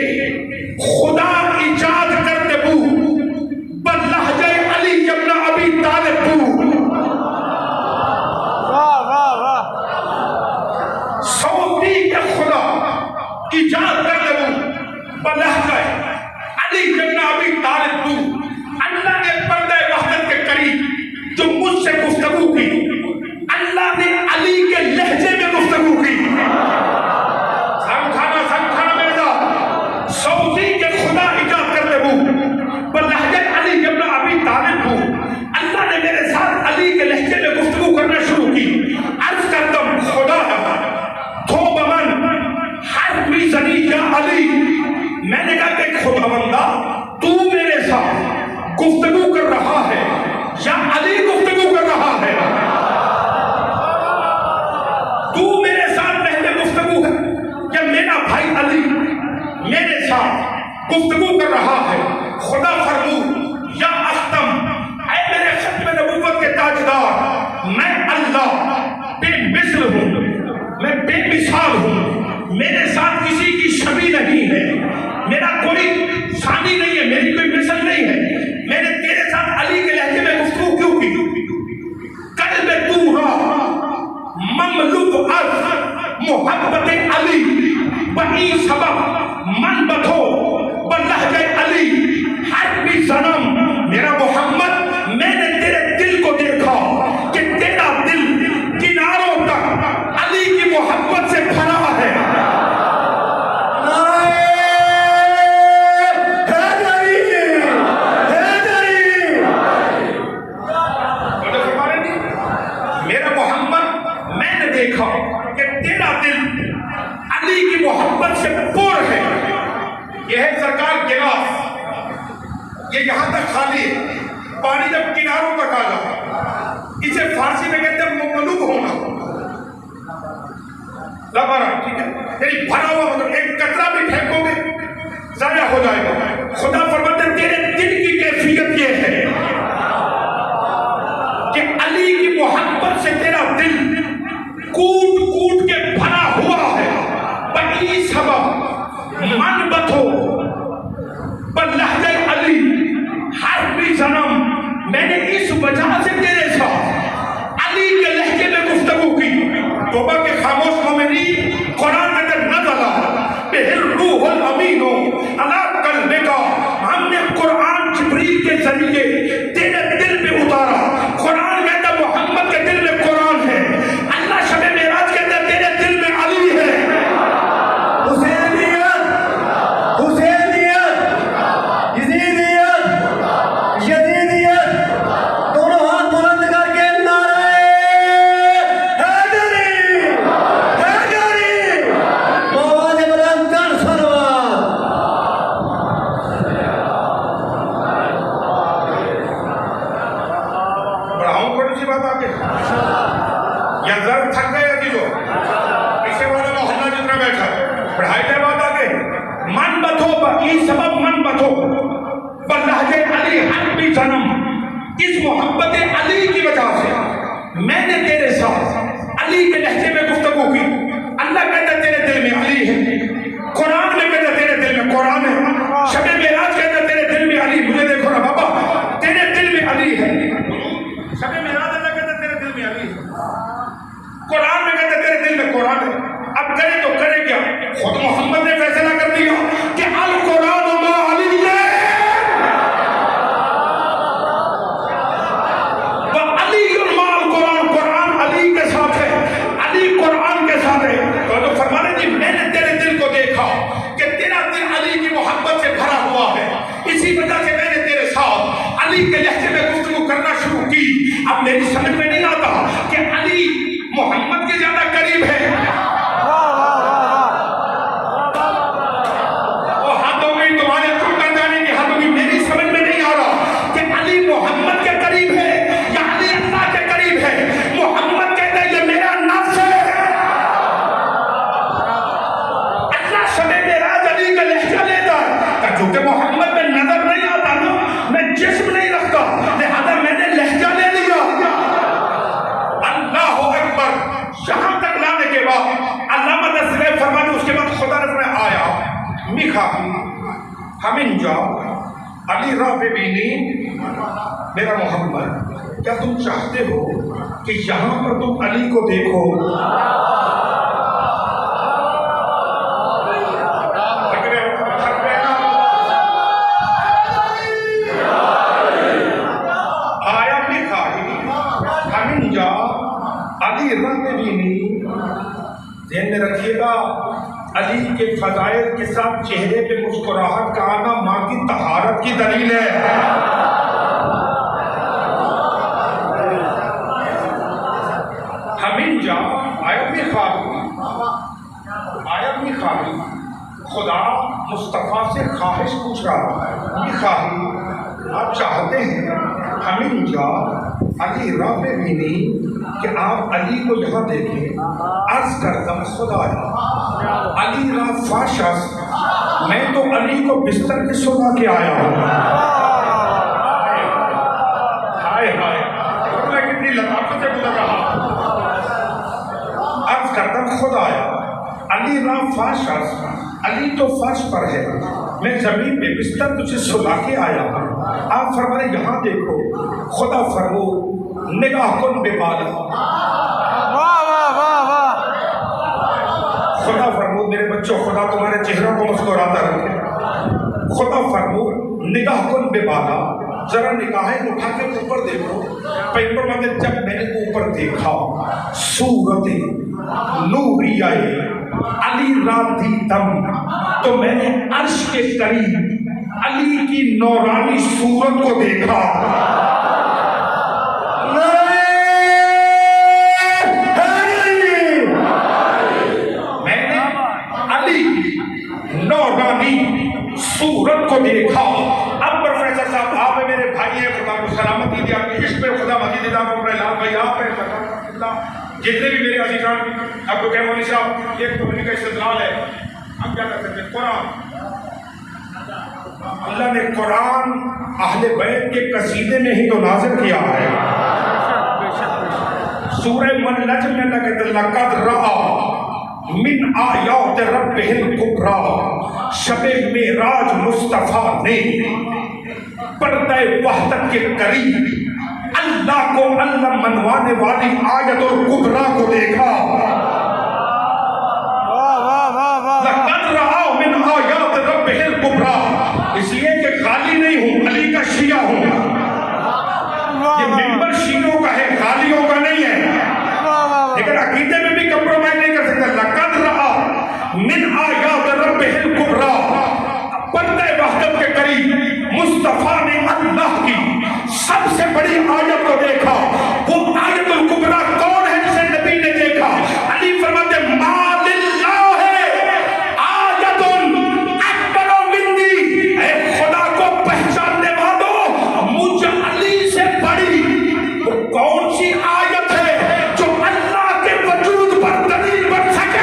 خدا ایجاد کرتے بو بلہجہ علی ابن ابی طالب بو، سعودی کے خدا ایجاد کرتے بو بلہجہ علی ابن تقاضا, اسے فارسی میں کہتے ہیں مملوک ہونا, لبارا, ٹھیک ہے, یعنی بھرا ہوا, مطلب ایک قطرہ بھی پھینکو گے ضائع ہو جائے گا. خدا فرماتے ہیں تیرے دل کی کیفیت یہ ہے کہ علی کی محبت سے تیرا دل کوٹ کوٹ کے بھرا ہوا ہے. بڑی سبب من بتو پر لہجہ علی ہر بھی جنم, میں نے اس وجہ سے تیرے ساتھ علی کے لہجے میں گفتگو کی. توبہ کے خاموش مومنین, قرآن کے اندر نزل بہر روح الامین علی قلبک, ہم نے قرآن جبریل کے ذریعے تیرے دل پہ اتارا. قرآن کہتا ہے محمد کے دل میں قرآن ہے. اللہ شب معراج کہتا ہے تیرے دل میں علی ہے. حسینیت, حسینیت, یزیدیت, یزیدیت, دونوں ہاتھ بلند کر کے نعرہ حیدری, حیدری, آواز بلند کر سلوات. بڑھاؤں تھوڑی سی بات آگے, یا ضرب تھک گئے عزیزو, اسے والا محلہ جتنا بیٹھا, بڑھائی دے بات آگے. من بتو یہ سبب من بتو بلہجہ علی ہر بھی جنم, اس محبت علی کی وجہ سے میں نے تیرے ساتھ علی کے لہجے میں گفتگو کی. اللہ کہتا ہے تیرے دل میں علی ہے, قرآن میں کہتا ہے تیرے دل میں قرآن ہے, شب معراج کہتا ہے تیرے دل میں علی. مجھے دیکھو نا بابا, تیرے دل میں علی ہے. شب معراج اللہ کہتا ہے تیرے دل میں علی ہے, قرآن میں کہتا ہے تیرے دل میں قرآن ہے. اب کرے تو کرے کیا, خود محمد نے فیصلہ کر دیا کہ القرآن ما علی ہے, وعلی ما القرآن, قرآن علی کے ساتھ ہے, علی قرآن کے ساتھ ہے. تو فرمانے جی میں نے تیرے دل کو دیکھا کہ تیرا دل علی کی محبت سے بھرا ہوا ہے, اسی وجہ سے میں نے تیرے ساتھ علی کے لہجے میں گفتگو کرنا شروع کی. اب میری سمجھ میں نہیں آتا کہ علی محمد کے زیادہ قریب ہے. وہ حد ہو گئی تمہارے چھوٹا جانے کی حد ہو گئی. میری سمجھ میں نہیں آ رہا کہ علی محمد کے قریب ہے یا علی اللہ کے قریب ہے. محمد کہتا ہے یہ میرا نفس ہے. اللہ شب معراج علی کا لہجہ لیتا ہے, کیونکہ محمد میں نظر نہیں آتا نا, میں جسم نہیں رکھتا, لہذا میں نے لہجہ لے لیا. اللہ اکبر. یہاں تک لانے کے بعد علامہ نصیر فرماتے اس کے بعد خدا نے فرمایا آیا میخا ہمیں جا علی راہ پہ بینی, میرا محمد کیا تم چاہتے ہو کہ یہاں پر تم علی کو دیکھو؟ آیا میخا ہمیں جا علی رنگ بھی نہیں. ذہن میں رکھیے گا, علی کے فضائل کے ساتھ چہرے پہ مسکراہٹ کا آنا ماں کی طہارت کی دلیل ہے. ہمیں جا آیا بھی خواہی, خدا مصطفیٰ سے خواہش پوچھ رہا ہے. یہ خواہی آپ چاہتے ہیں ہمیں جا علی راہ پہ بھی نہیں کہ آپ علی کو یہاں دیکھیں. عرض کرتا خدا علی را فاشس, میں تو علی کو بستر کے سلا کے آیا ہوں. ہائے ہائے, میں کتنی لطافت سے گزر رہا. عرض کرتا خدا علی را فاشس, علی تو فرش پر ہے, میں زمین پہ بستر تجھے سلا کے آیا ہوں. آپ فرمائے یہاں دیکھو. خدا فرمو نگاہ کن بے بالا, خدا فرمو میرے بچوں خدا تمہارے چہروں کو مسکراتا رکھے. خدا فرمو نگاہ کن بے بالا, ذرا نگاہیں اٹھا کے اوپر دیکھو. پیغمبر مطلب جب میں نے اوپر دیکھا صورت نوریہ علی را دیدم, تو میں نے عرش کے قریب علی کی نورانی صورت کو دیکھا. میں نے علی نورانی صورت کو دیکھا. اب پروفیسر صاحب آپ میرے بھائی ہیں, خدا کو سلامتی دیا کہ عشق پہ خدا مزید ادا کو اپنے لال بھائی آپ جتنے بھی میرے عزیزان آپ کو کہیں مولوی صاحب ایک تو کا استدلال ہے ہم کیا کر سکتے ہیں قرآن اللہ نے قرآن اہل بیت کے قصیدے میں ہی تو نازل کیا ہے سورہ نجم میں اللہ کہتے ہیں لقد رأى من آیات ربہ الکبریٰ شب معراج مصطفیٰ نے پردہ وحدت کے قریب اللہ کو اللہ منوانے والی آیت الکبریٰ کو دیکھا لقد رأى من آیات ربہ الکبریٰ اس لیے کہ غالی نہیں ہوں علی کا شیعہ ہوں یہ ممبر شیعوں کا ہے غالیوں کا نہیں ہے لیکن عقیدے میں بھی کمپرومائز نہیں کر سکتا لقد رأى من آیات ربہ الکبریٰ پردہ وحدت کے قریب مصطفیٰ نے اللہ کی سب سے بڑی آیت کو دیکھا وہ آیت الکبریٰ کون ہے جسے نبی نے دیکھا علی فرماتے ما للہ آیت اکبر منی اے خدا کو پہچاننے والوں مجھ علی سے بڑی وہ کون سی آیت ہے جو اللہ کے وجود پر دلیل بن سکے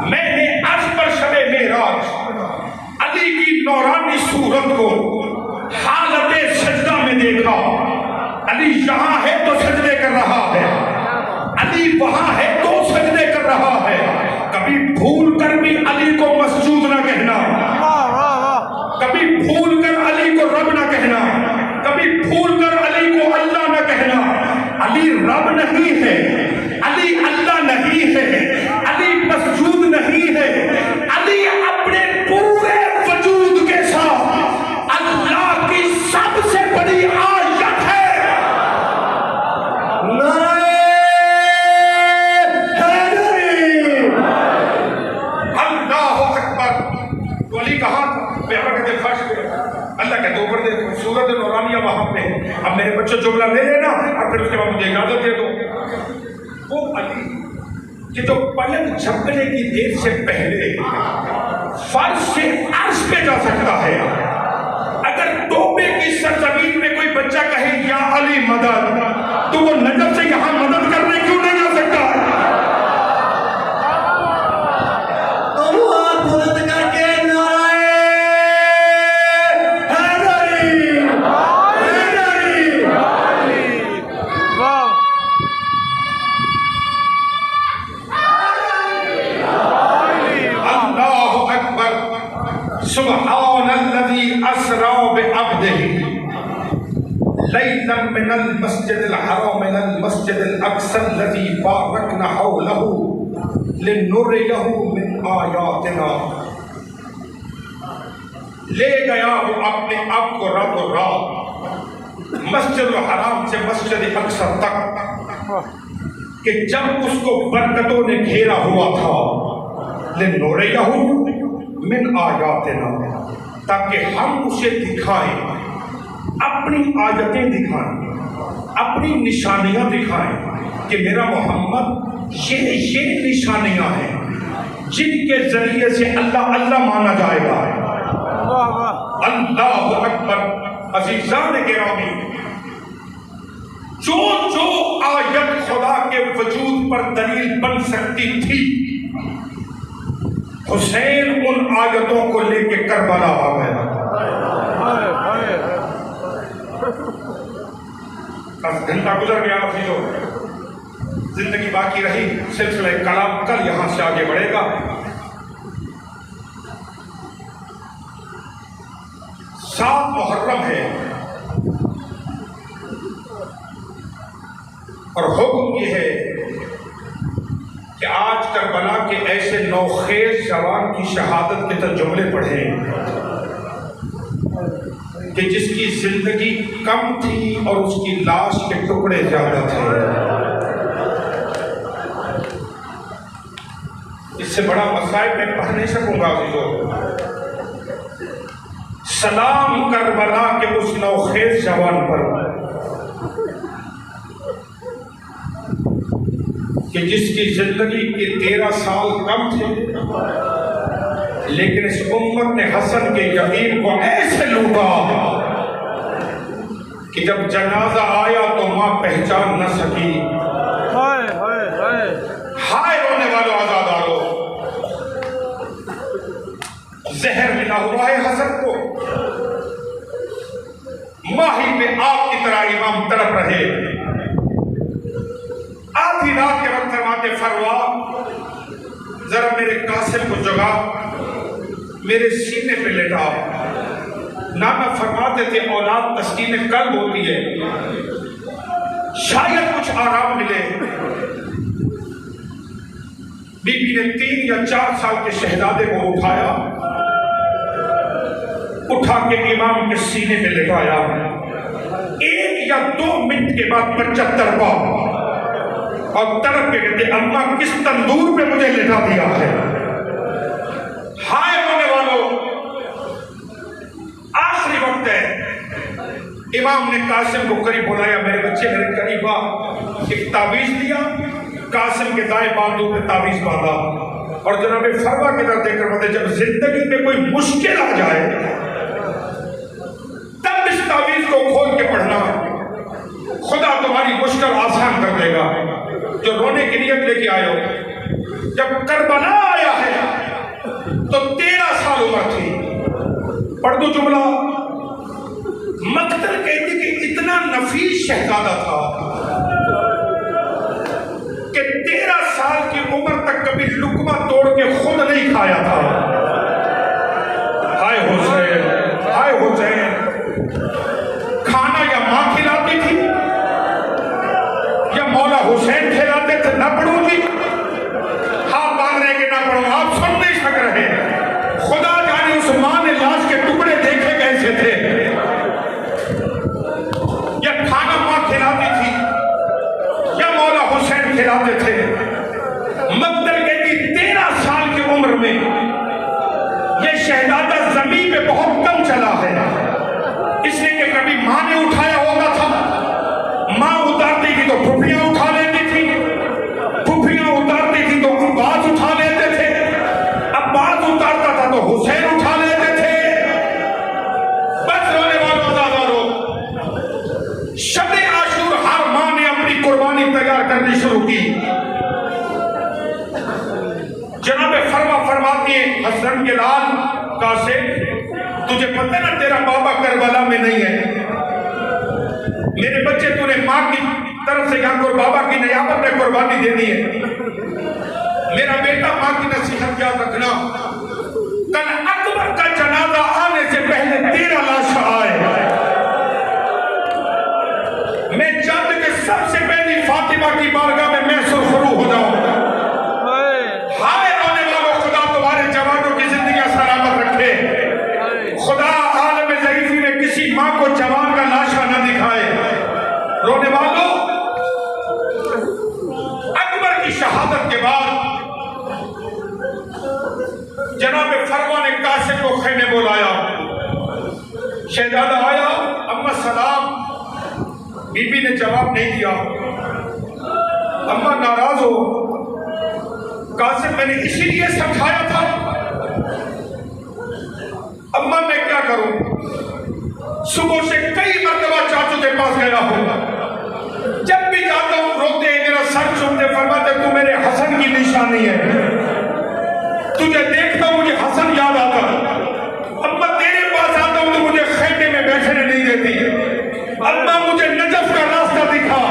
میں نے عرش پر شب معراج علی کی نورانی صورت کو حالت سجدہ میں دیکھا علی یہاں ہے تو سجدے کر رہا ہے علی وہاں ہے تو سجدے کر رہا ہے کبھی بھول کر بھی علی کو مسجود نہ کہنا کبھی بھول کر علی کو رب نہ کہنا کبھی بھول کر علی کو اللہ نہ کہنا علی رب نہیں ہے علی اللہ نہیں ہے علی مسجود نہیں ہے علی اپنے پورے وجود کے ساتھ اللہ کی سب سے بڑی آیت ہے اللہ اکبر تو علی کہاں اللہ کہتے اوپر دیکھو سورت نورانیہ وہاں پہ اب میرے بچوں جملہ لے لینا اور پھر اس کے بعد مجھے اجازت دے دو وہ علی کہ جو پلک جھپکنے کی دیر سے پہلے فرش سے عرش پہ جا سکتا ہے اگر توبے کی سرزمین میں کوئی بچہ کہے یا علی مدد تو وہ نجف سے یہاں مدد کرنے کیوں نہیں جا سکتا سبحان الذي اسرى بعبده ليلا من المسجد الحرام الى المسجد الاقصى الذي باركنا حوله لنريه من آیاتنا لے گیا وہ اپنے آپ کو رات و رات مسجد الحرام سے مسجد اقصی تک کہ جب اس کو برکتوں نے گھیرا ہوا تھا لنريه من آیاتنا تاکہ ہم اسے دکھائیں اپنی آیتیں دکھائیں اپنی نشانیاں دکھائیں کہ میرا محمد یہ نشانیاں ہیں جن کے ذریعے سے اللہ اللہ مانا جائے گا اللہ اکبر عزیزان گرامی جو آیت خدا کے وجود پر دلیل بن سکتی تھی حسین ان آیتوں کو لے کے کربلا آ گیا گھنٹہ گزر گیا زندگی باقی رہی سلسلہ کلام کل یہاں سے آگے بڑھے گا 7 محرم ہے اور حکم یہ ہے کہ آج کربلا کے ایسے نوخیز جوان کی شہادت کے ترجمے پڑھیں کہ جس کی زندگی کم تھی اور اس کی لاش کے ٹکڑے زیادہ تھے اس سے بڑا مسائل میں پڑھ نہیں سکوں گا عزیزو سلام کربلا کے اس نوخیز جوان پر کہ جس کی زندگی کے 13 سال کم تھے، لیکن اس امت نے حسن کے یتیم کو ایسے لوٹا کہ جب جنازہ آیا تو ماں پہچان نہ سکی۔ ہائے رونے والوں آزادارو، زہر ملا ہوا ہے حسن کو، ماہی میں آگ کی طرح امام تڑپ رہے۔ آدھی رات کے وقت فرماتے فروا ذرا میرے قاسم کو جگا، میرے سینے پہ لٹا۔ نانا فرماتے تھے اولاد تسکین قلب ہوتی ہے، شاید کچھ آرام ملے۔ بی بی نے 3 یا 4 سال کے شہزادے کو اٹھایا، اٹھا کے امام کے سینے پہ لٹایا۔ 1 یا 2 منٹ کے بعد بچہ تڑپا اور تڑپ کے کہتے اماں کس تندور پہ مجھے لٹا دیا ہے۔ ہائے رونے والوں، آخری وقت ہے۔ امام نے قاسم کو قریب بلایا، میرے بچے میرے قریب آ۔ ایک تعویذ دیا، قاسم کے دائیں بازو پہ تعویذ باندھا اور جناب فروا کی طرف دیکھ کر بولے جب زندگی میں کوئی مشکل آ جائے تب اس تعویذ کو کھول کے پڑھنا، خدا تمہاری مشکل آسان کر دے گا۔ جو رونے کی نیت لے کے آئے ہو، جب کربلا آیا ہے تو 13 سال عمر تھی۔ پڑھ دو جملہ، مقتل کہتے کہ اتنا نفیس شہزادہ تھا کہ 13 سال کی عمر تک کبھی لقمہ توڑ کے خود نہیں کھایا تھا۔ ہائے حسین، ہائے حسین، کھانا یا ماں کھلاتی تھی یا مولا حسین کھلاتے تھے؟ نہ پڑھوں گی، ہاں مان رہے کہ نہ پڑھوں، آپ سن نہیں سک رہے۔ خدا جانے اس ماں نے لاش کے ٹکڑے دیکھے کیسے تھے۔ یا کھانا ماں کھلاتی تھی یا مولا حسین کھلاتے تھے۔ مقتل کی 13 سال کی عمر میں یہ شہزادہ زمین پہ بہت کم چلا ہے، اس لیے کہ کبھی ماں نے اٹھایا ہوتا تھا، ماں اتارتی تھی تو پھوپھیاں اٹھا لیتی تھی، پھوپھیاں اتارتی تھی تو عباس اٹھا لیتے تھے، عباس اتارتا تھا تو حسین اٹھا لیتے تھے۔ بس رونے والوں آزادارو، شب عاشور ہر ماں نے اپنی قربانی تیار کرنی شروع کی۔ جناب فرما فرماتی ہے حسن کے لال قاسم، تجھے پتہ نا تیرا بابا کربلا میں نہیں ہے، میرے بچے تو نے ماں کی طرف سے یہاں بابا کی نیابت میں قربانی دینی ہے۔ میرا بیٹا ماں کی نصیحت یاد رکھنا، کل اکبر کا جنازہ آنے سے پہلے 13 لاش آئے، میں چاہتا کہ سب سے پہلی فاطمہ کی بارگاہ میں سرخرو ہو جاؤں۔ ہائے رونے والوں، خدا تمہارے جوانوں کی زندگیاں سلامت رکھے، خدا عالم ضعیفی میں کسی ماں کو جوان کا لاشا نہ دکھائے۔ رونے والوں، اکبر کی شہادت کے بعد جناب فروا نے قاسم کو خیمے بلایا، شہزادہ آیا، اما سلام، بی بی نے جواب نہیں دیا۔ اما ناراض ہو؟ قاسم میں نے اسی لیے سمجھایا تھا۔ اما میں کیا کروں، صبح سے کئی مرتبہ چاچو کے پاس گیا ہوں، جب بھی جاتا ہوں روتے ہیں، میرا سر چومتے، فرماتے تو میرے حسن کی نشانی ہے، تجھے دیکھتا ہوں مجھے حسن یاد آتا، اما تیرے پاس آتا ہوں تو مجھے خیمے میں بیٹھنے نہیں دیتی، اما مجھے نجف کا راستہ دکھا،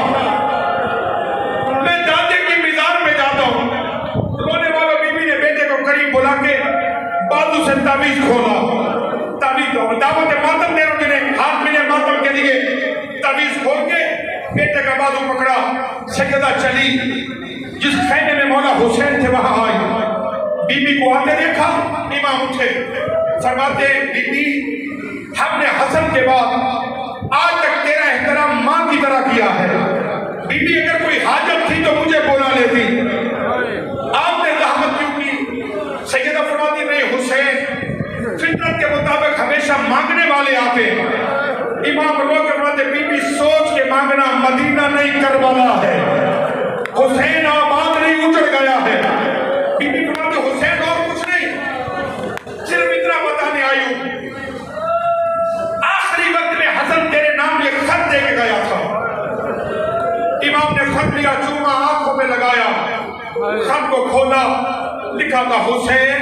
میں دادے کی مزار میں جاتا ہوں۔ رونے والا بی بی نے بیٹے کو قریب بلا کے بازو سے تعویذ کھولا، تعویذ دعوت ماتم دے رہے ہیں، ہاتھ ملے ماتم کے لیے، تعویذ کھول کے بیٹے کا بازو پکڑا، سیدہ چلی، جس خیمے میں مولا حسین تھے وہاں آئی، بی بی کو آتے دیکھا، امام اٹھے، فرماتے بی بی ہم نے حسن کے بعد آج تک تیرا احترام ماں کی طرح کیا ہے، بی بی اگر کوئی حاجت تھی تو مجھے بولا لیتی، آپ نے زحمت کیوں کی؟ سیدہ فرماتی نہیں، حسین فطرت کے مطابق ہمیشہ مانگنے والے آتے، امام رو کے فرماتے بی بی سوچ کے مانگنا، مدینہ نہیں کربلا ہے، حسین آباد نہیں اجڑ گیا ہے۔ بی بی فرماتے حسین اور کچھ نہیں، صرف اتنا بتانے آئی ہوں، آخری وقت میں حسن تیرے نام یہ خط دے کے گیا تھا۔ امام نے خط لیا، چوما آنکھوں میں لگایا، خط کو کھولا، لکھا تھا حسین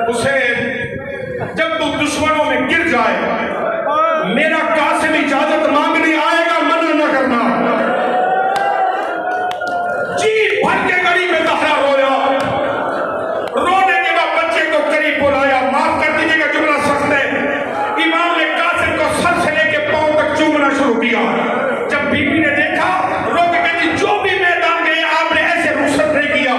حسین جب تو دشمنوں میں گر جائے میرا قاسم اجازت مانگنے آئے گا، منع نہ کرنا۔ جی بھر کے غریب میں زہرا رویا، رونے کے بعد بچے کو قریب بلایا، معاف کر دیجیے گا جملہ سخت ہے، امام نے قاسم کو سر سے لے کے پاؤں تک چومنا شروع کیا۔ جب بی بی نے دیکھا رو کے کہتی جو بھی میدان گئے آپ نے ایسے رخصت نہیں کیا،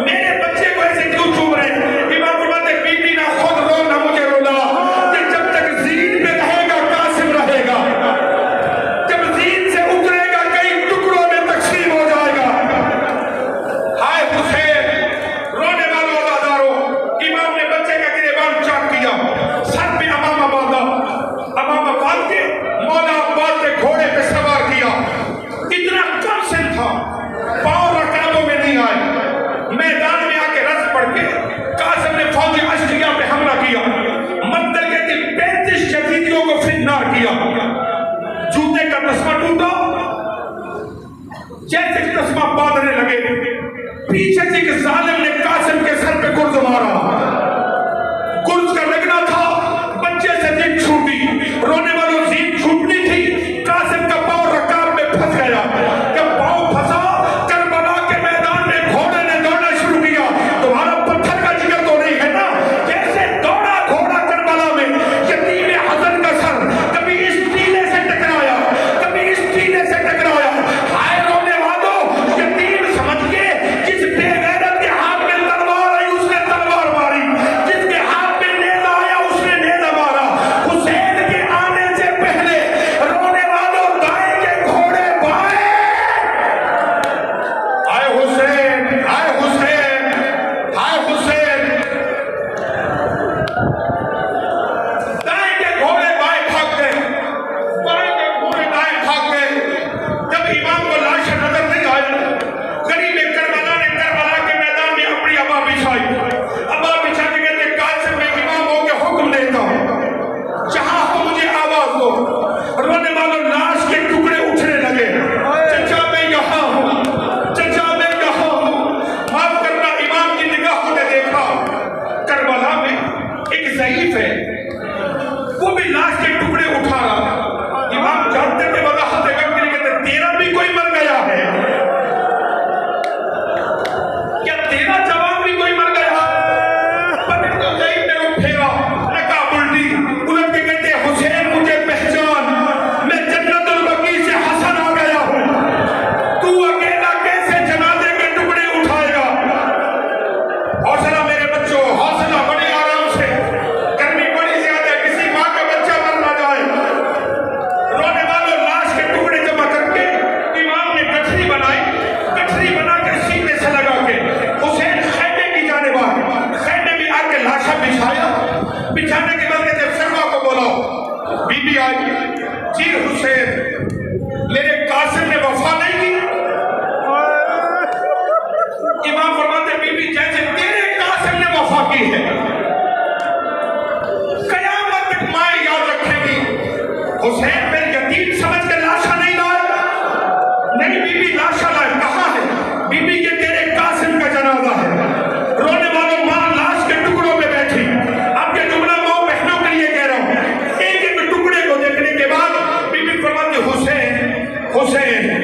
میرے بچے کو ایسے کیوں چوم رہے؟ امام فرماتے بی بی نہ خود رو نہ مجھے رولا، کہ جب تک زین میں رہے گا قاسم رہے گا، جب زین سے اترے گا کئی ٹکڑوں میں تقسیم ہو جائے گا۔ ہائے حسین، رونے والوں وفاداروں، امام نے بچے کا گریبان چاک کیا، سر پہ امامہ باندھا، امامہ باندھ کے مولا عباس نے گھوڑے پہ سوار کیا۔ اتنا کم سن تھا، پاؤں رکابوں میں نہیں آئے، میدان میں آ کے رس پڑھ کے قاسم نے فوجی اشتیا پہ حملہ کیا، مقتل کے 35 شہیدیوں کو فنار کیا۔ جوتے کا تسمہ ٹوٹا، جیسے تسمہ باندھنے لگے، پیچھے سے ایک ظالم نے قاسم کے سر پہ گرز مارا، گرز کا لگنا تھا، بچے سے زین چھوٹی، رونے والوں زین چھوٹنی تھی، قاسم کا پاؤں رکاب میں پھنس گیا۔ جب پاؤں پھنسا کربلا کے میدان میں گھوڑے نے دوڑنا شروع کیا، تمہارا پتھر کا جگر تو نہیں ہے نا؟ کیسے دوڑا گھوڑا کربلا میں، یتیم حسن کا سر کبھی اس ٹیلے سے ٹکرایا، کبھی اس ٹیلے سے ٹکرایا۔ ہائے رونے والوں، یتیم سمجھ کے جس بے غیرت کے ہاتھ میں تلوار آئی اس نے تلوار ماری، جس کے ہاتھ میں نیزہ آیا اس نے نیزہ مارا۔ حسین کے آنے سے پہلے رونے والوں دائیں کے گھوڑے بائیں، ہائے حسین ہائے حسین ہائے حسین، دائیں کے گھوڑے بائیں بھاگ گئے، بائیں کے گھوڑے دائیں بھاگ گئے۔ جب امام کو لاشیں نظر نہیں آئی، غریب کربلا نے کربلا کے میدان میں اپنی ابا بچھائی، ابا بچھا کے کہتے قاسم میں امام ہو کے حکم دیتا ہوں، جہاں ہو مجھے آواز دو۔ رونے والوں لاش کے ٹکڑے اٹھنے لگے، چچا میں یہاں ہوں، چچا میں یہاں ہوں، معاف کرنا امام کی نگاہوں نے دیکھا کربلا میں ایک ضعیف ہے، وہ بھی لاش کے ٹکڑے اٹھا رہا۔ امام جانتے تھے وضاحت غم کے لیے کہتے تیرا بھی کوئی مر گیا ہے کیا؟ تیرا جواب بھی کوئی مر گیا؟ پتہ تو ضعیف نے وہ پھیرا، نقاب الٹی، الٹ کے کہتے حسین مجھے پہچان، میں جنت البقیع سے حسن آ گیا ہوں، تو اکیلا کیسے جنازے کے ٹکڑے اٹھائے گا؟ حوصلہ میرے بچوں، حوصلہ، بڑے آرام سے، گرمی بڑی زیادہ ہے، کسی ماں کا بچہ مر نہ جائے۔ رونے والوں لاش کے ٹکڑے جمع کر کے امام نے گٹھری بنائی، گٹھری بنا کے سینے سے لگا کے حسین خیمے کی جانب آئے، خیمے میں آ کے لاشا بچھایا، بچھانے کے بعد کہتے فرما کو بولاؤ۔ بی بی آئی، جی حسین میرے قاسم نے وفا نہیں کی؟ امام فرماتے بی بی جیسے تیرے قاسم نے وفا کی ہے، قیامت تک مائیں یاد رکھیں گی حسین پھر یتیم سمجھ کے لاشا نہیں لائے، نہیں بی بی لاشا لائے، کہاں ہے بی بی؟ یہ تیرے قاسم کا جنازہ ہے۔ رونے والوں ماں لاش کے ٹکڑوں پہ بیٹھی، اب یہ جملہ ماں بہنوں کے لیے کہہ رہا ہوں، ایک ایک ٹکڑے کو دیکھنے کے بعد بی بی فرماتی حسین حسین